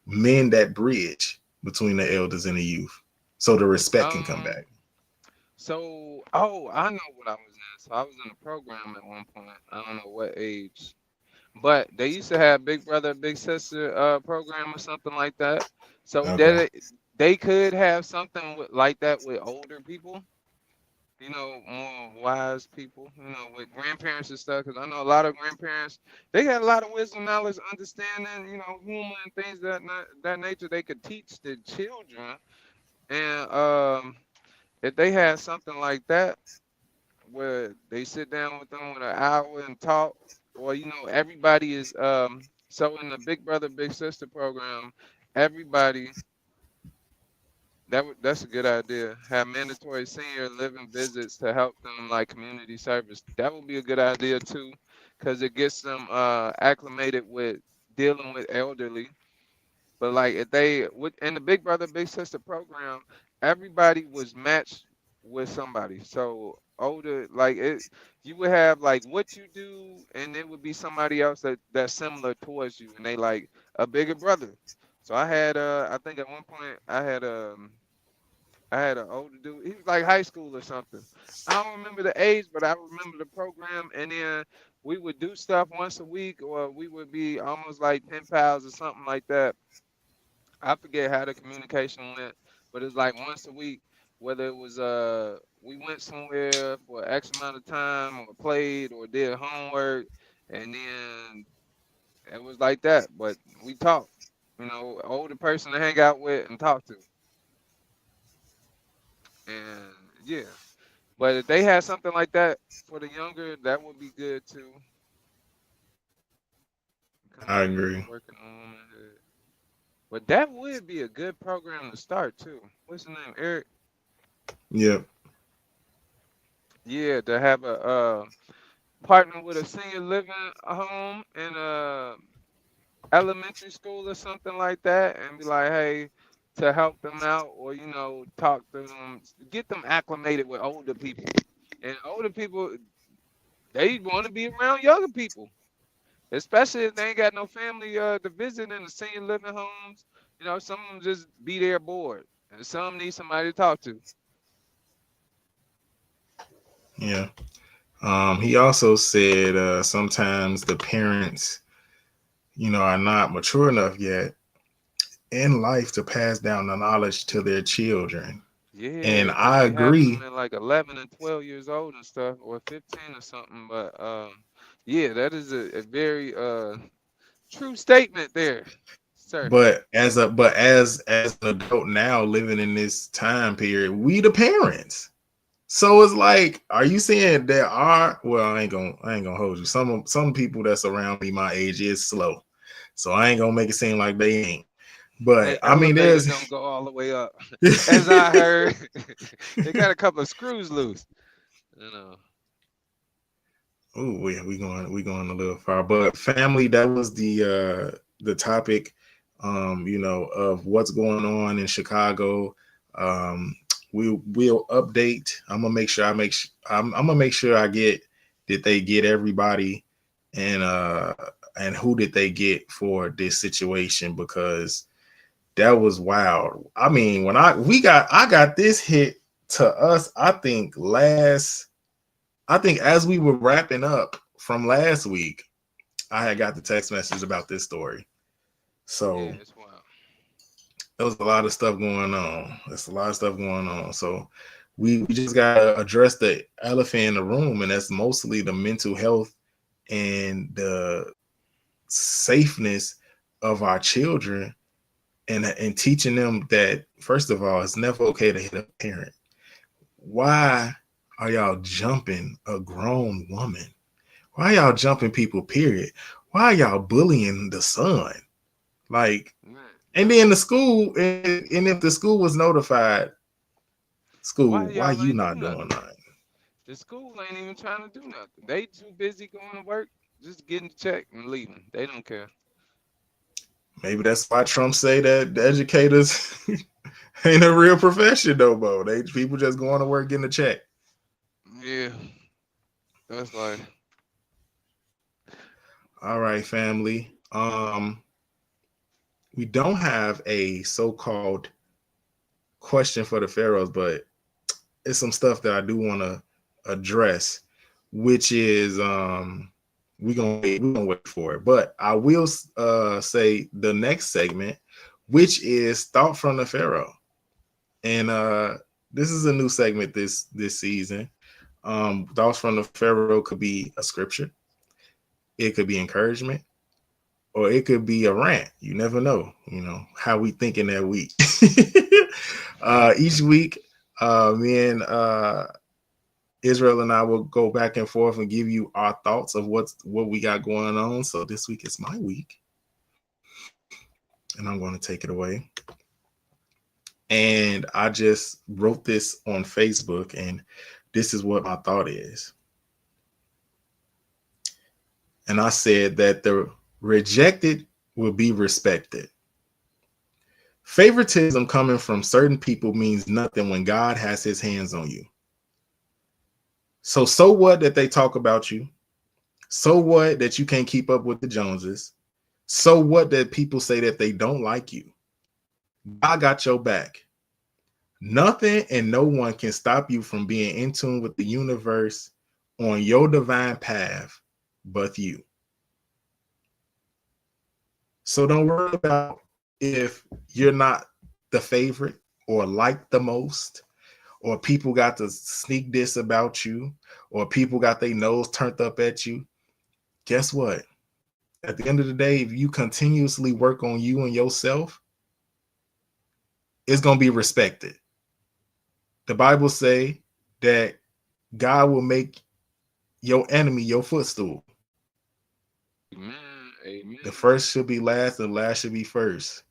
S1: mend that bridge between the elders and the youth so the respect can come
S2: Um,
S1: back?
S2: so oh, I know what I was in. So I was in a program at one point. I don't know what age. But they used to have Big Brother, Big Sister program or something like that. So
S1: Okay.
S2: that they could have something like that with older people, more wise people, with grandparents and stuff. Because I know a lot of grandparents, they got a lot of wisdom, knowledge, understanding, humor and things that nature they could teach the children. And if they had something like that where they sit down with them with an hour and talk, or everybody is so in the Big Brother Big Sister program, everybody that's a good idea. Have mandatory senior living visits to help them like community service. That would be a good idea too, because it gets them acclimated with dealing with elderly. But like if they with in the Big Brother Big Sister program, everybody was matched with somebody. So older, like you would have like what you do, and it would be somebody else that's similar towards you, and they like a bigger brother. So I had I think at one point I had an older dude. He was like high school or something. I don't remember the age, but I remember the program. And then we would do stuff once a week, or we would be almost like pen pals or something like that. I forget how the communication went, but it's like once a week, whether it was we went somewhere for X amount of time or played or did homework, and then it was like that. But we talked, older person to hang out with and talk to, and yeah. But if they had something like that for the younger, that would be good too.
S1: I
S2: Community
S1: agree.
S2: working on womanhood. But that would be a good program to start too. What's the name, Eric?
S1: Yep.
S2: Yeah, to have a partner with a senior living home in a elementary school or something like that, and be like, hey, to help them out, or talk to them, get them acclimated with older people. And older people, they want to be around younger people, especially if they ain't got no family to visit in the senior living homes. You know, some of them just be there bored, and some need somebody to talk to.
S1: Yeah. He also said sometimes the parents, are not mature enough yet in life to pass down the knowledge to their children. And
S2: Yeah, because
S1: I
S2: they having
S1: agree,
S2: them at like 11 and 12 years old and stuff, or 15 or something. But yeah, that is a very true statement there, sir.
S1: but as an adult now living in this time period, we the parents. So it's like, are you saying there are? Well, I ain't gonna hold you. Some people that's around me my age is slow, so I ain't gonna make it seem like they ain't. But
S2: They
S1: I mean,
S2: elevator
S1: there's
S2: don't go all the way up, as I heard. They got a couple of screws loose, you know.
S1: oh, we going a little far. But family, that was the topic, of what's going on in Chicago. Um, we'll update. I'm gonna make sure I'm gonna make sure I get did they get everybody and who did they get for this situation, because that was wild. I mean, when I got this hit to us, I think as we were wrapping up from last week, I had got the text message about this story.
S2: Yeah,
S1: So
S2: it's wild.
S1: there was a lot of stuff going on. There's a lot of stuff going on. So we just gotta address the elephant in the room, and that's mostly the mental health and the safeness of our children, and teaching them that, first of all, it's never okay to hit a parent. Why are y'all jumping a grown woman? Why y'all jumping people, period? Why y'all bullying the son? Like,
S2: Man,
S1: and then the school, and if the school was notified,
S2: why
S1: school, why
S2: y'all
S1: you
S2: ain't do
S1: not doing
S2: nothing?
S1: nothing?
S2: The school ain't even trying to do nothing. They too busy going to work, just getting the check and leaving. They don't care.
S1: Maybe that's why Trump say that the educators ain't a real profession no more. They people just going to work getting a check.
S2: Yeah, that's like,
S1: All right, family. We don't have a so-called question for the Pharaohs, but it's some stuff that I do want to address, which is we're gonna wait for it. But I will say the next segment, which is Thought from the Pharaoh. And this is a new segment this season. Thoughts from the Pharaoh could be a scripture, it could be encouragement, or it could be a rant. You never know, how we think in that week. Each week, me and Israel and I will go back and forth and give you our thoughts of what we got going on. So this week is my week, and I'm going to take it away. And I just wrote this on Facebook, and this is what my thought is. And I said that the rejected will be respected. Favoritism coming from certain people means nothing when God has his hands on you. So what that they talk about you? So what that you can't keep up with the Joneses? So what that people say that they don't like you? God got your back. Nothing and no one can stop you from being in tune with the universe on your divine path but you. So don't worry about if you're not the favorite or liked the most, or people got to sneak this about you, or people got their nose turned up at you. Guess what? At the end of the day, if you continuously work on you and yourself, it's going to be respected. The Bible say that God will make your enemy your footstool.
S2: amen, amen.
S1: The first should be last, and the last should be first.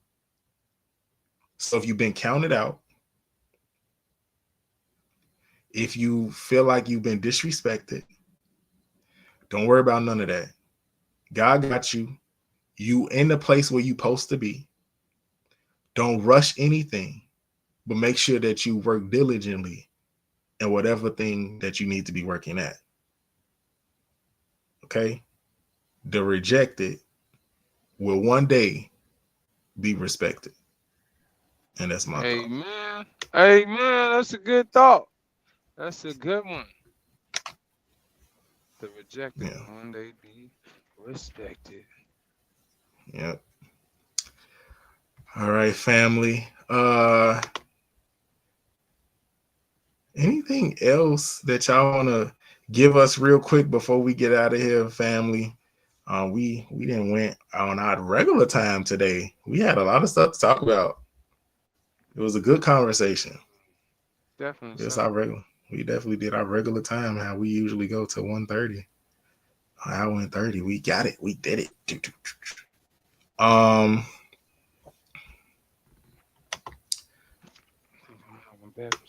S1: So if you've been counted out, if you feel like you've been disrespected, don't worry about none of that. God got you. You in the place where you supposed to be. Don't rush anything, but make sure that you work diligently in whatever thing that you need to be working at. Okay? The rejected will one day be respected. And that's my thought.
S2: Amen. Amen. That's a good thought. That's a good one. The rejected
S1: Yeah.
S2: one day be respected.
S1: Yep. All right, family. Anything else that y'all want to give us real quick before we get out of here, family? We didn't went on our regular time today. We had a lot of stuff to talk about. It was a good conversation.
S2: Definitely
S1: It's
S2: so.
S1: our regular. We definitely did our regular time. How we usually go to 1:30. Hour and 30. We got it. We did it.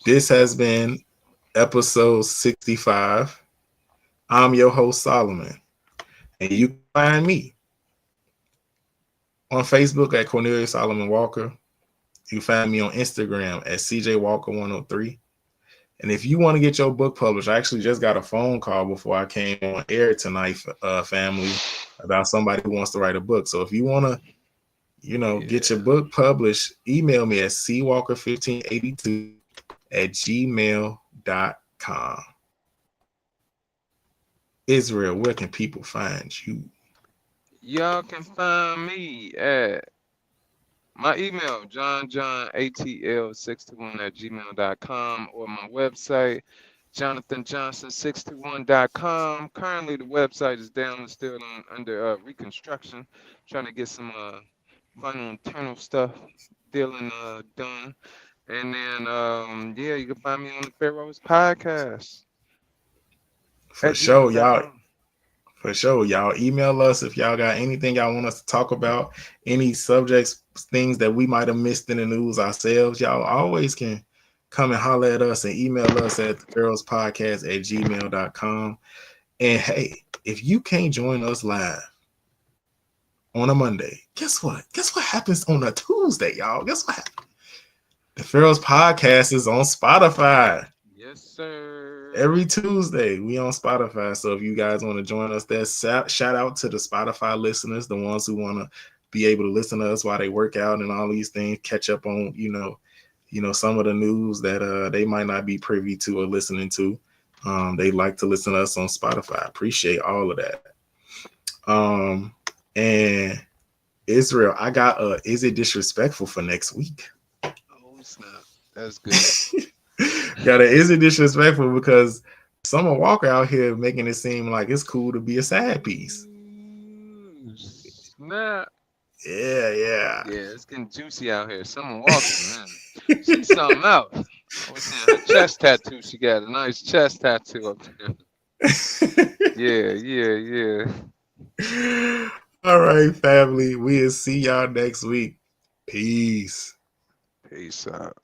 S1: This has been episode 65. I'm your host, Solomon. And you can find me on Facebook at Cornelius Solomon Walker. You can find me on Instagram at CJ Walker 103. And if you want to get your book published, I actually just got a phone call before I came on air tonight, family, about somebody who wants to write a book. So if you want to, get your book published, email me at cwalker1582 at gmail.com. Israel, where can people find you?
S2: Y'all can find me at my email, johnatl621@gmail.com, or my website, jonathanjohnson621.com. Currently, the website is down and still under reconstruction. Trying to get some final internal stuff feeling done. And then, you can find me on the Pharaohs Podcast.
S1: For sure, y'all. For sure, y'all email us if y'all got anything y'all want us to talk about, any subjects, things that we might have missed in the news ourselves. Y'all always can come and holler at us and email us at the Pharaohs Podcast at gmail.com. And hey, if you can't join us live on a Monday, guess what? Guess what happens on a Tuesday, y'all? Guess what happens? The Pharaohs Podcast is on Spotify.
S2: Yes, sir.
S1: Every Tuesday, we on Spotify. So if you guys want to join us there, shout out to the Spotify listeners, the ones who want to be able to listen to us while they work out and all these things, catch up on, some of the news that they might not be privy to or listening to. They like to listen to us on Spotify. Appreciate all of that. And Israel, I got Is It Disrespectful for next week?
S2: Oh, snap. That's good.
S1: Got Is It Disrespectful, because Summer Walker out here making it seem like it's cool to be a side piece.
S2: Snap.
S1: Yeah.
S2: Yeah, it's getting juicy out here. Summer Walker, man. She's something else. I was seeing her chest tattoo. She got a nice chest tattoo up there. Yeah.
S1: All right, family. We'll see y'all next week. Peace.
S2: Peace out.